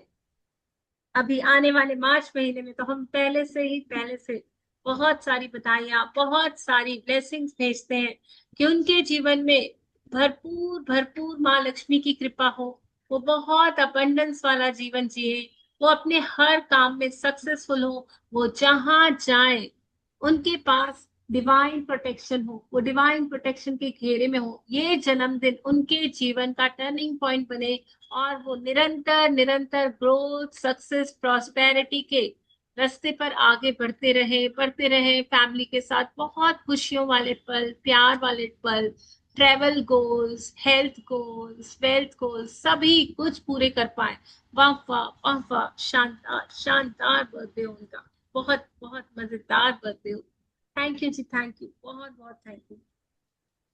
अभी आने वाले मार्च महीने में। तो हम पहले से बहुत सारी बधाइयां, बहुत सारी ब्लेसिंग्स भेजते हैं कि उनके जीवन में भरपूर भरपूर माँ लक्ष्मी की कृपा हो। वो बहुत अबंडेंस वाला जीवन जिए, वो अपने हर काम में सक्सेसफुल हो, वो जहां जाए उनके पास डिवाइन प्रोटेक्शन हो, वो डिवाइन प्रोटेक्शन के घेरे में हो। ये जन्मदिन उनके जीवन का टर्निंग पॉइंट बने और वो निरंतर निरंतर ग्रोथ, सक्सेस, प्रॉस्पेरिटी के रास्ते पर आगे बढ़ते रहे। फैमिली के साथ बहुत खुशियों वाले पल, प्यार वाले पल, travel goals, health goals, wealth goals, सभी कुछ पूरे कर पाए। वाह वाह वाह वाह, शानदार शानदार बर्थडे उनका। बहुत बहुत मजेदार बर्थडे हो। थैंक यू जी, थैंक यू, बहुत बहुत थैंक यू।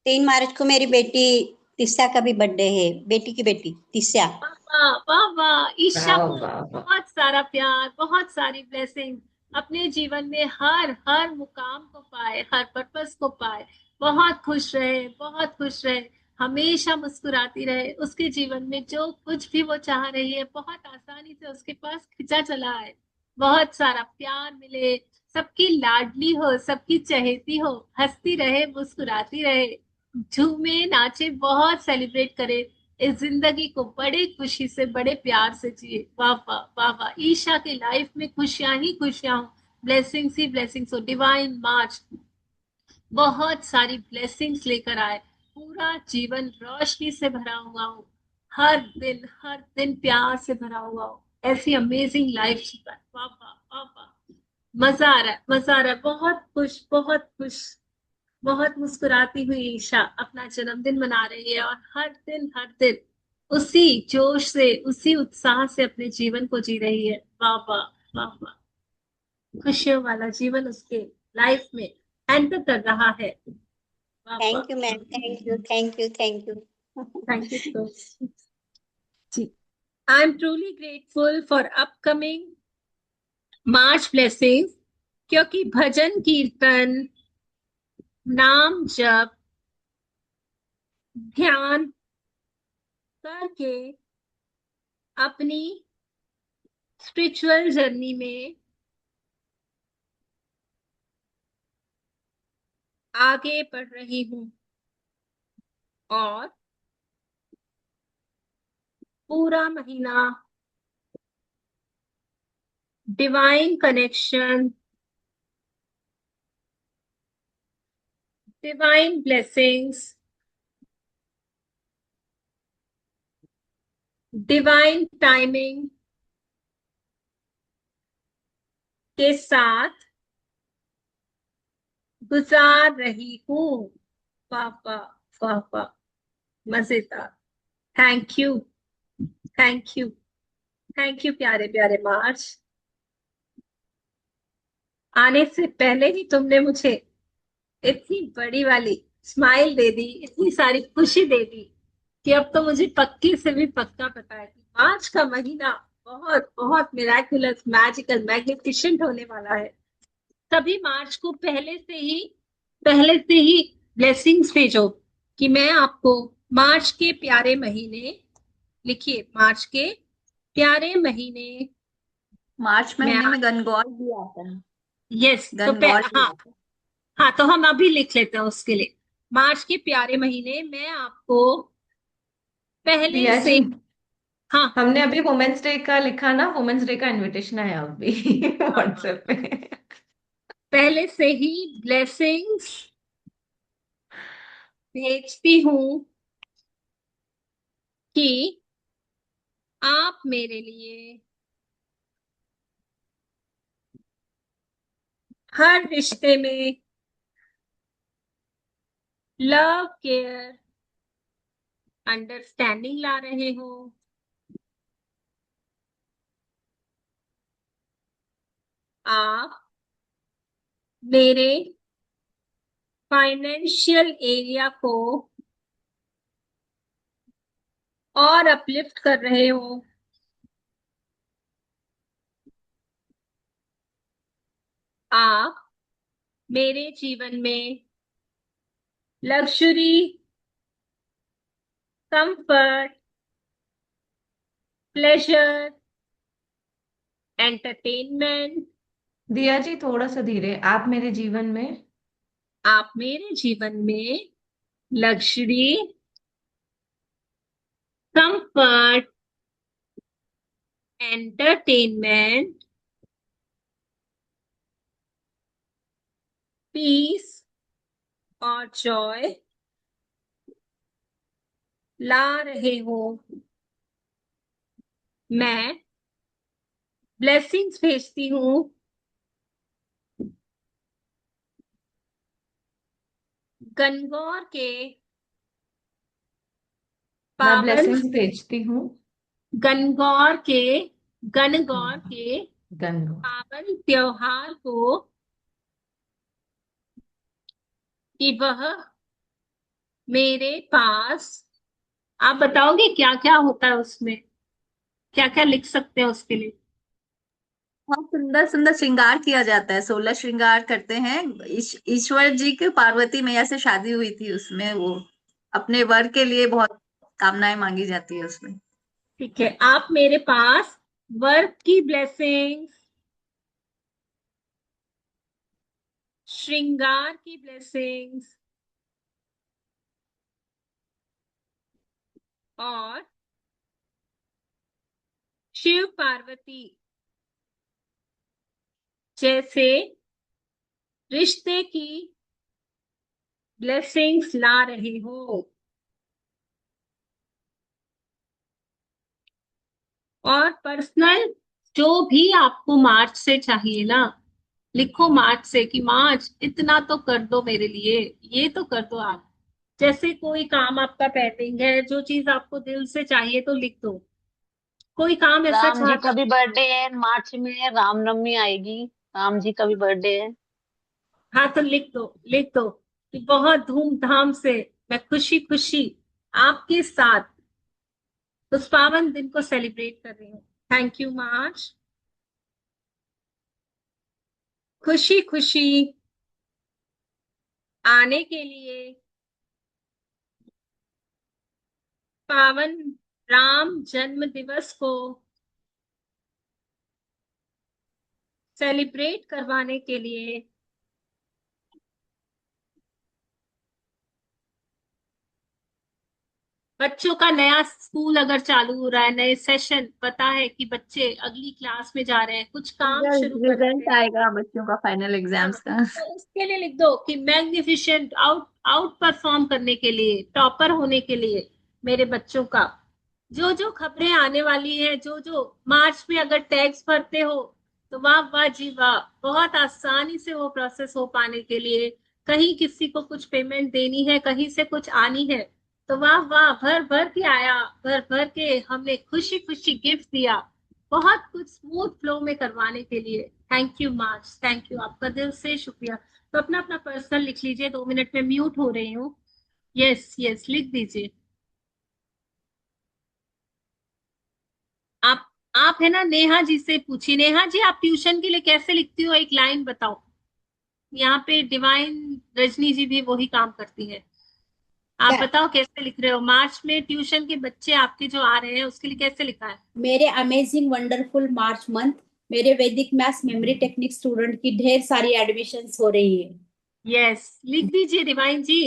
3 मार्च को मेरी बेटी तिस्सा का भी बर्थडे है, बेटी की बेटी तिस्सा। वाह वाह वाह, ईशा वाह को वाह वाह। बहुत सारा प्यार, बहुत सारी ब्लेसिंग, अपने जीवन में हर हर मुकाम को पाए, हर पर्पस को पाए। बहुत खुश रहे, बहुत खुश रहे, हमेशा मुस्कुराती रहे। उसके जीवन में जो कुछ भी वो चाह रही है बहुत आसानी से उसके पास खिंचा चला है। बहुत सारा प्यार मिले, सबकी लाडली हो, सबकी चहेती हो, हंसती रहे, मुस्कुराती रहे, झूमे नाचे, बहुत सेलिब्रेट करे, इस जिंदगी को बड़े खुशी से, बड़े प्यार से जिए। वाह वाह वाह वाह, ईशा के लाइफ में खुशियां ही खुशियां हो, ब्लेसिंग्स ही ब्लेसिंग्स हो। डिवाइन मार्च बहुत सारी ब्लेसिंग्स लेकर आए, पूरा जीवन रोशनी से भरा हुआ हो, हर दिन प्यार से भरा हुआ हो, ऐसी अमेजिंग लाइफ जीवन। वाह वाह वाह वाह, मजा आ रहा है, मजा आ रहा है, बहुत खुश, बहुत खुश। बहुत मुस्कुराती हुई ईशा अपना जन्मदिन मना रही है, और हर दिन उसी जोश से, उसी उत्साह से अपने जीवन को जी रही है। वाह वाह वाह वाह, खुशियों वाला जीवन उसके लाइफ में एंटर कर रहा है। वाह वाह, thank you ma'am, thank you, thank you, thank you. Thank you so much जी। I am truly grateful for upcoming March blessings, क्योंकि भजन कीर्तन, नाम जप, ध्यान करके अपनी स्पिरिचुअल जर्नी में आगे बढ़ रही हूँ, और पूरा महीना divine connection, divine blessings, divine timing के साथ गुजार रही हूँ। वाह वाह वाह वाह, मजेदार। Thank you, thank you, thank you प्यारे प्यारे मार्च। आने से पहले ही तुमने मुझे इतनी बड़ी वाली स्माइल दे दी, इतनी सारी खुशी दे दी, कि अब तो मुझे पक्की से भी पक्का पता है कि मार्च का महीना बहुत बहुत मिराकुलस, मैजिकल, मैग्निफिसेंट होने वाला है। तभी मार्च को पहले से ही ब्लेसिंग्स भेजो, कि मैं आपको मार्च के प्यारे महीने, लिखिए मार्च के प्यारे महीने, मार्च मैं, महीने में गणगौर भी आता है। यस तो गणगौर भी हाँ, आता है। हाँ तो हम अभी लिख लेते हैं उसके लिए, मार्च के प्यारे महीने मैं आपको पहले दिया से, जी, हाँ हमने अभी वुमेन्स डे का लिखा ना, वुमेन्स डे का इनविटेशन आया अभी हाँ हाँ, व्हाट्सएप पे। पहले से ही ब्लेसिंग्स भेजती हूँ, कि आप मेरे लिए हर रिश्ते में लव, केयर, अंडरस्टैंडिंग ला रहे हो। आप मेरे फाइनेंशियल एरिया को और अपलिफ्ट कर रहे हो। आप मेरे जीवन में लग्जरी, कंफर्ट, प्लेजर, एंटरटेनमेंट, दिया जी थोड़ा सा धीरे, आप मेरे जीवन में। आप मेरे जीवन में लग्जरी, कंफर्ट, एंटरटेनमेंट, पीस और जॉय ला रहे हो। मैं ब्लेसिंग्स भेजती हूँ, गणगौर के मैं पावन, ब्लेसिंग्स भेजती हूँ। गणगौर के गणगौर के गंगा। पावन त्योहार को, कि वह मेरे पास, आप बताओगे क्या क्या होता है उसमें, क्या क्या लिख सकते हैं उसके लिए। बहुत सुंदर सुंदर श्रृंगार किया जाता है, 16 श्रृंगार करते हैं। ईश्वर जी की पार्वती मैया से शादी हुई थी, उसमें वो अपने वर के लिए बहुत कामनाएं मांगी जाती है उसमें। ठीक है, आप मेरे पास वर्क की ब्लेसिंग्स, श्रृंगार की ब्लेसिंग्स, और शिव पार्वती जैसे रिश्ते की ब्लेसिंग्स ला रहे हो। और पर्सनल जो भी आपको मार्च से चाहिए ना, लिखो मार्च से कि मार्च इतना तो कर दो मेरे लिए, ये तो कर दो आप। जैसे कोई काम आपका पेंडिंग है, जो चीज आपको दिल से चाहिए तो लिख दो। कोई काम ऐसा राम जी चाहता, का भी बर्थडे है मार्च में, रामनवमी आएगी, राम जी का भी बर्थडे है। हाँ तो लिख दो, लिख दो कि बहुत धूमधाम से मैं खुशी खुशी आपके साथ उस पावन दिन को सेलिब्रेट कर रही हूँ। थैंक यू मार्च, खुशी खुशी आने के लिए, पावन राम जन्म दिवस को सेलिब्रेट करवाने के लिए। बच्चों का नया स्कूल अगर चालू हो रहा है, नए सेशन, पता है कि बच्चे अगली क्लास में जा रहे हैं, कुछ काम शुरू रिजल्ट करेंगे। रिजल्ट आएगा बच्चों का फाइनल हाँ, एग्जाम्स का। तो उसके लिए लिख दो कि मैग्निफिशेंट आउट आउट परफॉर्म करने के लिए, टॉपर होने के लिए मेरे बच्चों का। जो जो खबरें आने वाली है, जो जो मार्च में अगर टैक्स भरते हो तो वाह वाह जी वाह, बहुत आसानी से वो प्रोसेस हो पाने के लिए। कहीं किसी को कुछ पेमेंट देनी है, कहीं से कुछ आनी है, तो वाह वाह, भर भर के आया, भर भर के हमने खुशी खुशी गिफ्ट दिया, बहुत कुछ स्मूथ फ्लो में करवाने के लिए। Thank you March, thank you, आपका दिल से शुक्रिया। तो अपना अपना पर्सनल लिख लीजिए, 2 मिनट में म्यूट हो रही हूँ। यस यस, लिख दीजिए। आप आप है ना, नेहा जी से पूछिए। नेहा जी, आप ट्यूशन के लिए कैसे लिखती हो, एक लाइन बताओ। यहाँ पे डिवाइन रजनी जी भी वही काम करती है। आप क्या? बताओ कैसे लिख रहे हो, मार्च में ट्यूशन के बच्चे आपके जो आ रहे हैं उसके लिए कैसे लिखा है। मेरे अमेजिंग वंडरफुल मार्च मंथ, मेरे वैदिक मैथ्स मेमोरी टेक्निक स्टूडेंट की ढेर सारी एडमिशन्स हो रही है। यस, लिख दीजिए डिवाइन जी।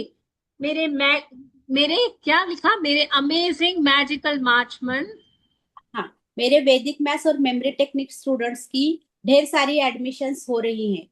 मेरे मै मेरे क्या लिखा, मेरे अमेजिंग मैजिकल मार्च मंथ। हाँ, मेरे वैदिक मैथ्स और मेमोरी टेक्निक स्टूडेंट्स की ढेर सारी एडमिशन्स हो रही हैं।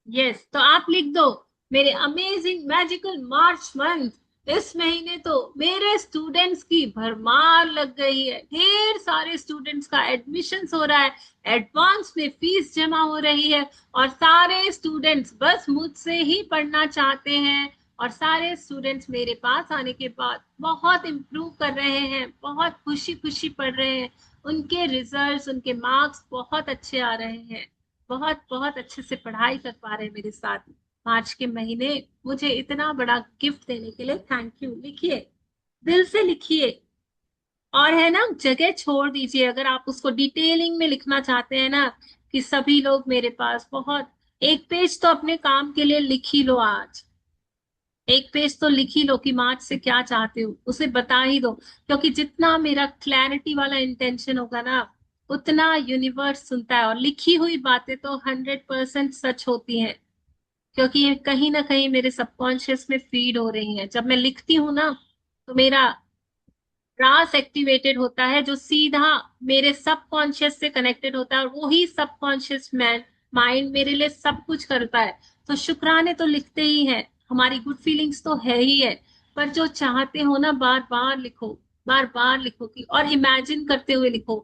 यस, तो आप लिख दो मेरे अमेजिंग मैजिकल मार्च मंथ, इस महीने तो मेरे स्टूडेंट्स की भरमार लग गई है, ढेर सारे स्टूडेंट्स का एडमिशन्स हो रहा है, एडवांस में फीस जमा हो रही है, और सारे स्टूडेंट्स बस मुझसे ही पढ़ना चाहते हैं, और सारे स्टूडेंट्स मेरे पास आने के बाद बहुत इम्प्रूव कर रहे हैं, बहुत खुशी खुशी पढ़ रहे हैं, उनके रिजल्ट्स, उनके मार्क्स बहुत अच्छे आ रहे हैं, बहुत बहुत अच्छे से पढ़ाई कर पा रहे हैं मेरे साथ। मार्च के महीने मुझे इतना बड़ा गिफ्ट देने के लिए थैंक यू लिखिए, दिल से लिखिए। और है ना, जगह छोड़ दीजिए, अगर आप उसको डिटेलिंग में लिखना चाहते हैं ना कि सभी लोग मेरे पास बहुत, एक पेज तो अपने काम के लिए लिख ही लो आज, एक पेज तो लिख ही लो कि मार्च से क्या चाहते हो, उसे बता ही दो। क्योंकि जितना मेरा क्लैरिटी वाला इंटेंशन होगा ना, उतना यूनिवर्स सुनता है, और लिखी हुई बातें तो 100% सच होती हैं, क्योंकि ये कहीं ना कहीं मेरे सबकॉन्शियस में फीड हो रही हैं। जब मैं लिखती हूँ ना, तो मेरा रास एक्टिवेटेड होता है, जो सीधा मेरे सबकॉन्शियस से कनेक्टेड होता है, और वही सबकॉन्शियस माइंड मेरे लिए सब कुछ करता है। तो शुक्राने तो लिखते ही हैं, हमारी गुड फीलिंग्स तो है ही है, पर जो चाहते हो ना, बार बार लिखो, बार बार लिखो कि, और इमेजिन करते हुए लिखो,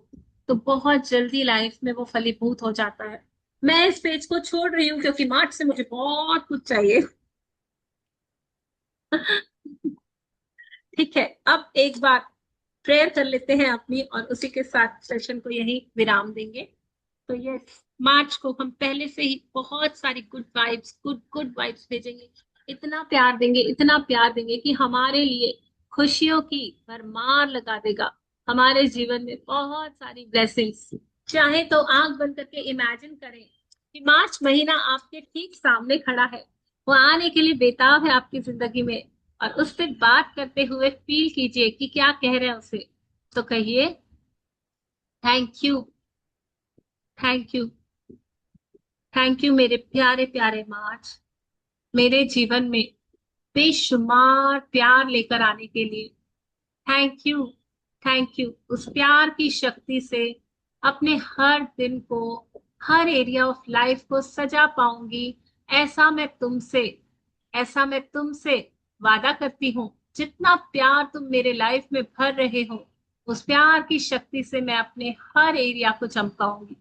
तो बहुत जल्दी लाइफ में वो फलीभूत हो जाता है। मैं इस पेज को छोड़ रही हूँ क्योंकि मार्च से मुझे बहुत कुछ चाहिए। ठीक है, अब एक बार प्रेयर कर लेते हैं अपनी, और उसी के साथ सेशन को यही विराम देंगे। तो ये मार्च को हम पहले से ही बहुत सारी good vibes, good good vibes भेजेंगे, इतना प्यार देंगे, इतना प्यार देंगे कि हमारे लिए खुशियों की भरमार लगा देगा, हमारे जीवन में बहुत सारी ब्लेसिंग्स। चाहे तो आंख बंद करके इमेजिन करें कि मार्च महीना आपके ठीक सामने खड़ा है, वो आने के लिए बेताब है आपकी जिंदगी में, और उससे बात करते हुए फील कीजिए कि क्या कह रहे हैं उसे। तो कहिए, thank you, thank you, thank you मेरे प्यारे प्यारे मार्च, मेरे जीवन में बेशुमार प्यार लेकर आने के लिए। थैंक यू, थैंक यू, उस प्यार की शक्ति से अपने हर दिन को, हर एरिया ऑफ लाइफ को सजा पाऊंगी, ऐसा मैं तुमसे, ऐसा मैं तुमसे वादा करती हूँ जितना प्यार तुम मेरे लाइफ में भर रहे हो, उस प्यार की शक्ति से मैं अपने हर एरिया को चमकाऊंगी।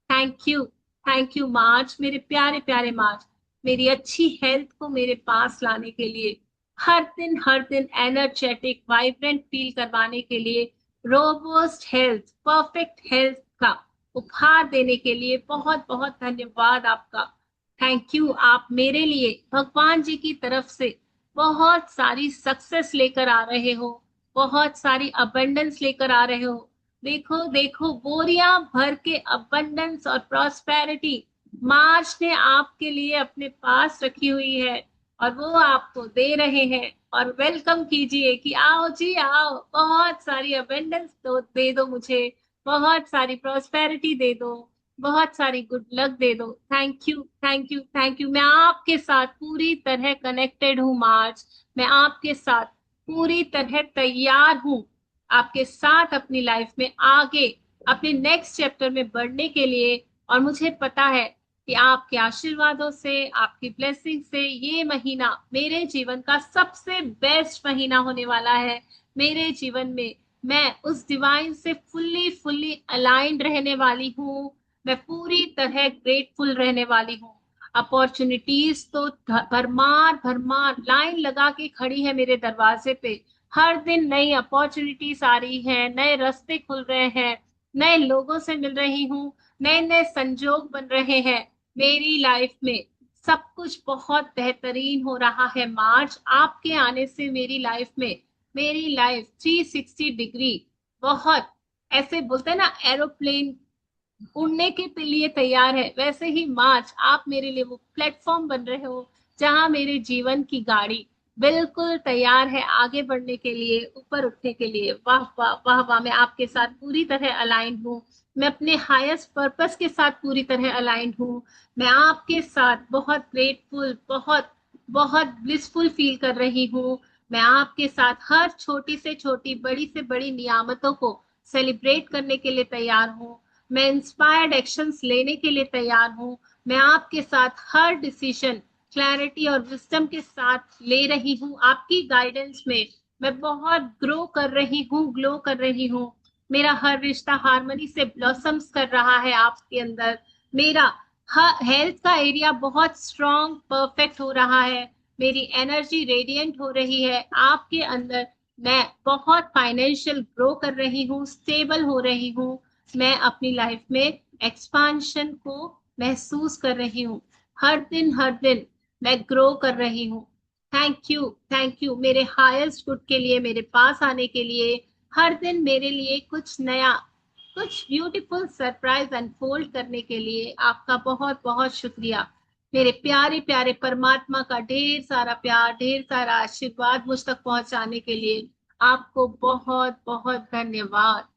थैंक यू मार्च, मेरे प्यारे प्यारे मार्च, मेरी अच्छी हेल्थ को मेरे पास लाने के लिए, हर दिन एनर्जेटिक वाइब्रेंट फील करवाने के लिए, रोबस्ट हेल्थ, परफेक्ट हेल्थ का उपहार देने के लिए बहुत बहुत धन्यवाद आपका। Thank you. आप मेरे लिए भगवान जी की तरफ से बहुत सारी सक्सेस लेकर आ रहे हो, बहुत सारी अबंडेंस लेकर आ रहे हो। देखो देखो, बोरियां भर के अबंडेंस और प्रॉस्पेरिटी मार्च ने आपके लिए अपने पास रखी हुई है और वो आपको दे रहे हैं। और वेलकम कीजिए कि आओ जी आओ, बहुत सारी अबंडेंस दे दो मुझे, बहुत सारी प्रॉस्पेरिटी दे दो, बहुत सारी गुड लक दे दो। Thank you thank you thank you. मैं आपके साथ पूरी तरह कनेक्टेड हूँ मार्च, मैं आपके साथ पूरी तरह तैयार हूँ आपके साथ अपनी लाइफ में आगे अपने नेक्स्ट चैप्टर में बढ़ने के लिए। और मुझे पता है कि आपके आशीर्वादों से, आपकी ब्लेसिंग से ये महीना मेरे जीवन का सबसे बेस्ट महीना होने वाला है। मेरे जीवन में मैं उस डिवाइन से फुल्ली अलाइंड रहने वाली हूँ, मैं पूरी तरह ग्रेटफुल रहने वाली हूँ। अपॉर्चुनिटीज तो भरमार भरमार लाइन लगा के खड़ी है मेरे दरवाजे पे। हर दिन नई अपॉर्चुनिटीज आ रही है, नए रास्ते खुल रहे हैं, नए लोगों से मिल रही हूँ, नए नए संजोग बन रहे हैं मेरी लाइफ में। सब कुछ बहुत बेहतरीन हो रहा है मार्च, आपके आने से मेरी लाइफ में, मेरी लाइफ 360 डिग्री, बहुत ऐसे बोलते हैं ना एरोप्लेन उड़ने के लिए तैयार है, वैसे ही मार्च आप मेरे लिए वो प्लेटफॉर्म बन रहे हो जहां मेरे जीवन की गाड़ी बिल्कुल तैयार है आगे बढ़ने के लिए, ऊपर उठने के लिए। वाह वाह वाह वाह, मैं आपके साथ पूरी तरह अलाइंड हूँ, मैं अपने हाईएस्ट पर्पस के साथ पूरी तरह अलाइंड हूँ। मैं आपके साथ बहुत ग्रेटफुल, बहुत बहुत ब्लिसफुल फील कर रही हूँ। मैं आपके साथ हर छोटी से छोटी, बड़ी से बड़ी नियामतों को सेलिब्रेट करने के लिए तैयार हूँ। मैं इंस्पायर्ड एक्शंस लेने के लिए तैयार हूँ। मैं आपके साथ हर डिसीजन क्लैरिटी और विजडम के साथ ले रही हूँ आपकी गाइडेंस में। मैं बहुत ग्रो कर रही हूँ, ग्लो कर रही हूँ। मेरा हर रिश्ता हार्मनी से ब्लॉसम्स कर रहा है आपके अंदर। मेरा हेल्थ का एरिया बहुत स्ट्रॉन्ग परफेक्ट हो रहा है, मेरी एनर्जी रेडिएंट हो रही है आपके अंदर। मैं बहुत फाइनेंशियल ग्रो कर रही हूँ, स्टेबल हो रही हूँ। मैं अपनी लाइफ में एक्सपांशन को महसूस कर रही हूँ, हर दिन मैं ग्रो कर रही हूँ। थैंक यू मेरे हाईएस्ट गुड के लिए, मेरे पास आने के लिए, हर दिन मेरे लिए कुछ नया, कुछ ब्यूटीफुल सरप्राइज अनफोल्ड करने के लिए आपका बहुत बहुत शुक्रिया। मेरे प्यारे प्यारे परमात्मा का ढेर सारा प्यार, ढेर सारा आशीर्वाद मुझ तक पहुंचाने के लिए आपको बहुत बहुत धन्यवाद।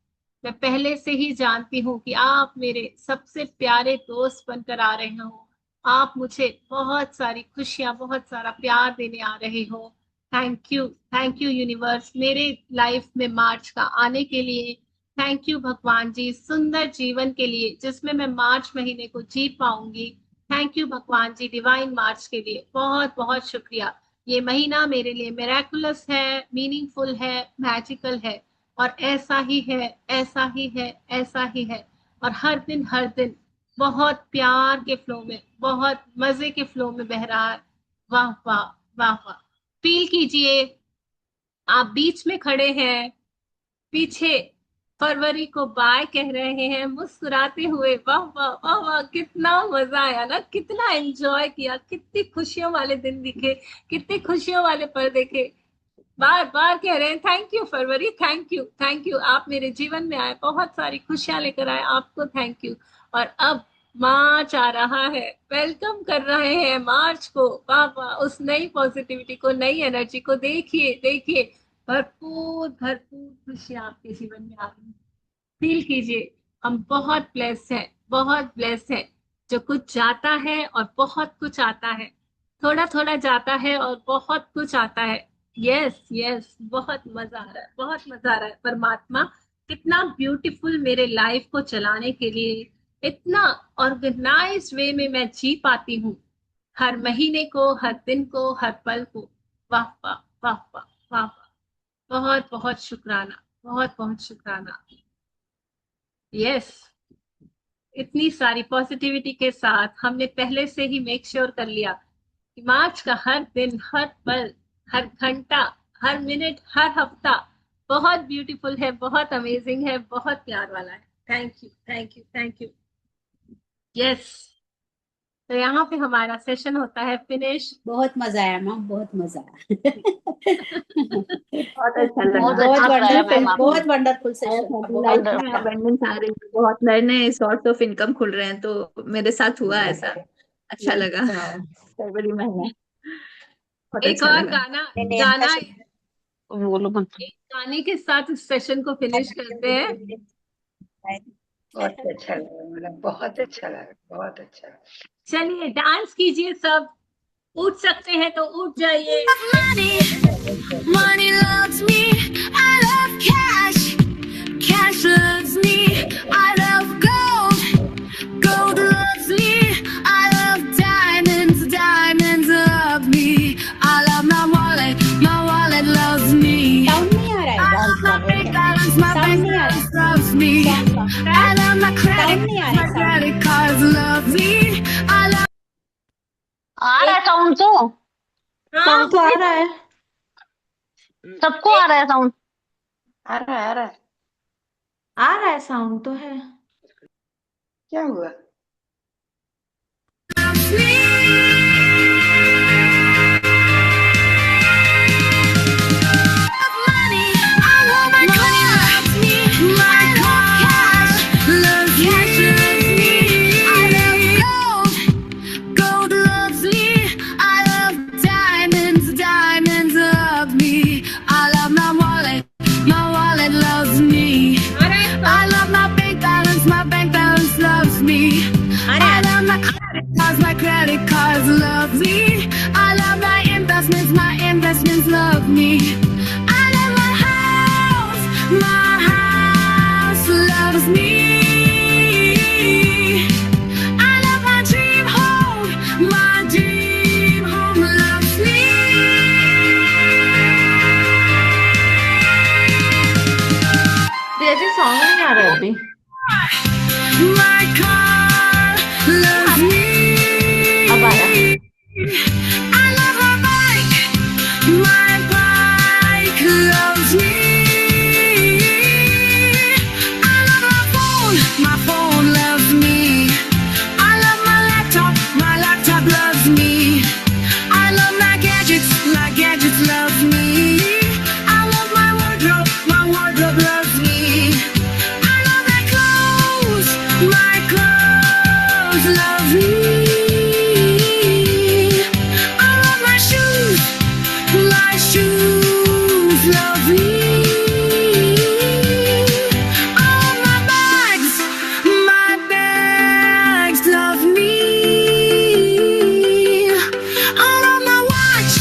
मैं पहले से ही जानती हूँ कि आप मेरे सबसे प्यारे दोस्त बनकर आ रहे हो, आप मुझे बहुत सारी खुशियां, बहुत सारा प्यार देने आ रहे हो। थैंक यू यूनिवर्स मेरे लाइफ में मार्च का आने के लिए। थैंक यू भगवान जी सुंदर जीवन के लिए जिसमें मैं मार्च महीने को जी पाऊंगी। थैंक यू भगवान जी डिवाइन मार्च के लिए बहुत बहुत शुक्रिया। ये महीना मेरे लिए मिराकुलस है, मीनिंगफुल है, मैजिकल है, और ऐसा ही है, ऐसा ही है, ऐसा ही है। और हर दिन बहुत प्यार के फ्लो में, बहुत मजे के फ्लो में बह रहा है। वाह वाह वाह वाह। फील कीजिए आप बीच में खड़े हैं, पीछे फरवरी को बाय कह रहे हैं मुस्कुराते हुए। वाह वाह वाह वाह, कितना मजा आया ना, कितना एंजॉय किया, कितनी खुशियों वाले दिन दिखे, कितनी खुशियों वाले पल देखे। बार बार कह रहे हैं thank you February, thank you, आप मेरे जीवन में आए, बहुत सारी खुशियां लेकर आए, आपको थैंक यू। और अब मार्च आ रहा है, वेलकम कर रहे हैं मार्च को। वाह वाह, उस नई पॉजिटिविटी को, नई एनर्जी को देखिए देखिए, भरपूर भरपूर खुशियां आपके जीवन में आ रही हैं। फील कीजिए हम बहुत ब्लेस्ड हैं, बहुत ब्लेस्ड हैं। जो कुछ जाता है और बहुत कुछ आता है, थोड़ा थोड़ा जाता है और बहुत कुछ आता है। यस यस, बहुत मजा आ रहा है, बहुत मजा आ रहा है। परमात्मा कितना ब्यूटीफुल मेरे लाइफ को चलाने के लिए, इतना ऑर्गेनाइज्ड वे में मैं जी पाती हूँ, हर महीने को, हर दिन को, हर पल को। वाह वाह वाह वाह वाह, बहुत बहुत शुक्राना, बहुत बहुत शुक्राना। यस, इतनी सारी पॉजिटिविटी के साथ हमने पहले से ही मेक श्योर कर लिया कि मार्च का हर दिन, हर पल, हर घंटा, हर मिनट, हर हफ्ता बहुत ब्यूटीफुल है, बहुत अमेजिंग है, बहुत प्यार वाला है। Thank you, thank you, thank you. Yes, तो यहाँ पे हमारा सेशन होता है फिनिश। बहुत मजा आया मैम, बहुत मजा आया। बहुत अच्छा लगा। बहुत बहुत अच्छा कराया वंडरफुल, मैम आपने। बहुत वंडरफुल सेशन। लाइफ बहुत में अबंडेंस आ रही है, बहुत नए नए सोर्स ऑफ इनकम खुल रहे हैं, तो मेरे साथ हुआ ऐसा, अच्छा लगा। फरवरी महीना बहुत एक अच्छा और लगा। गाना, नहीं, गाना बोलो मत। एक गाने के साथ इस सेशन को फिनिश करते हैं। बहुत अच्छा लगा मैडम, बहुत अच्छा लगा, बहुत अच्छा लगा। चलिए डांस कीजिए सब, उठ सकते हैं तो उठ जाइए। Money loves me, I love cash. Cash loves me, I love gold. Gold loves me, I love diamonds. Diamonds love me, I love my wallet loves me. Sound नहीं आ रहा है I डांस love my कर रहे bank थे, balance, my sound bank नहीं आ रहा balance loves me. है, I love my sound नहीं आ रहा है, sound. credit cards love me. I love आ रहा है साउंड तो, हाँ, साउंड तो आ रहा है। सबको आ रहा है साउंड। आ रहा है, आ रहा है। आ रहा है, साउंड तो है। क्या हुआ? money, I want my car, my cash loves me. I love gold, gold loves me. I love diamonds, diamonds love me. I love my wallet loves me. I love my bank balance loves me. I love my credit cards love me. I love my investments love me. I love my house loves me. I love my dream home loves me. Riya ji, song नहीं आ रहा है अभी। My car loves me. अब आया। I love my bike loves me. I love my phone loves me. I love my laptop loves me. I love my gadgets love me. I love my wardrobe loves me. I love my clothes love me. I love my shoes love me. I love my bags love me. I love my watch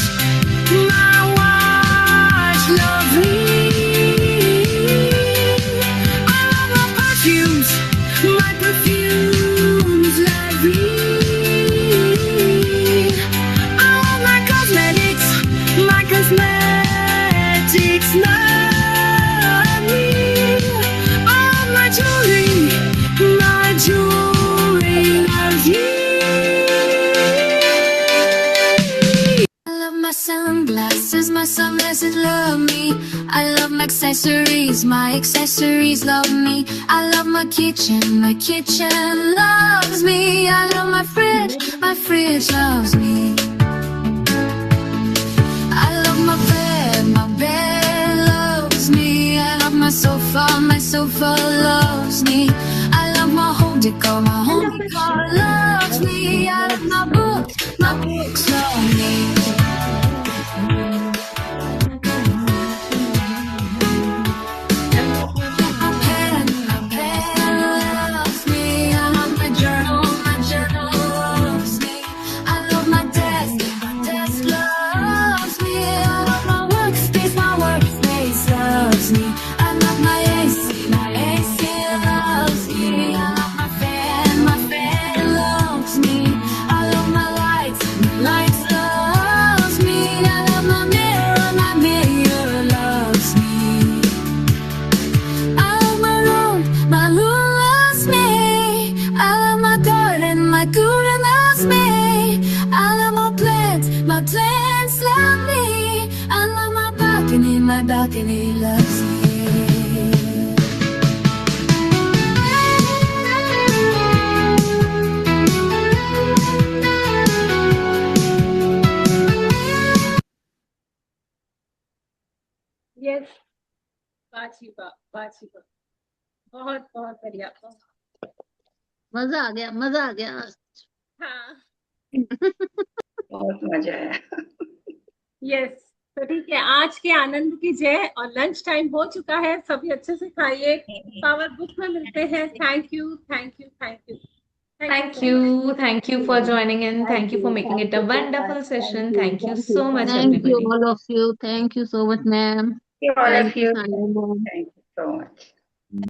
love me. I love my perfumes love me. I love my cosmetics love me. I love my jewelry loves me. I love my sunglasses love me. I love my accessories love me. I love my kitchen loves me. I love my fridge loves me. I love my bed loves me. I love my sofa loves me. I love my home decor loves me. I love my books love me. My pen loves me. I love my journal loves me. I love my desk loves me. I love my workspace loves me. I love my AC loves me. I love my fan loves me. I love my My garden loves me. I love my plants love me. I love my balcony loves me. Yes, बाजी बा, बहुत बहुत बढ़िया। मजा आ गया, मजा आ गया। हाँ, बहुत मजा आया। यस। तो ठीक है, आज के आनंद की जय। और लंच टाइम हो चुका है, सभी अच्छे से खाइए। पावर बुक में मिलते हैं। Thank you, thank you, thank you, Thank so much. thank you for joining in. Thank you for making it a wonderful session. Thank you so much, Thank you everybody. all of you. Thank you so much, ma'am. All Thank of you, you. Sanya ma'am. Thank you so much.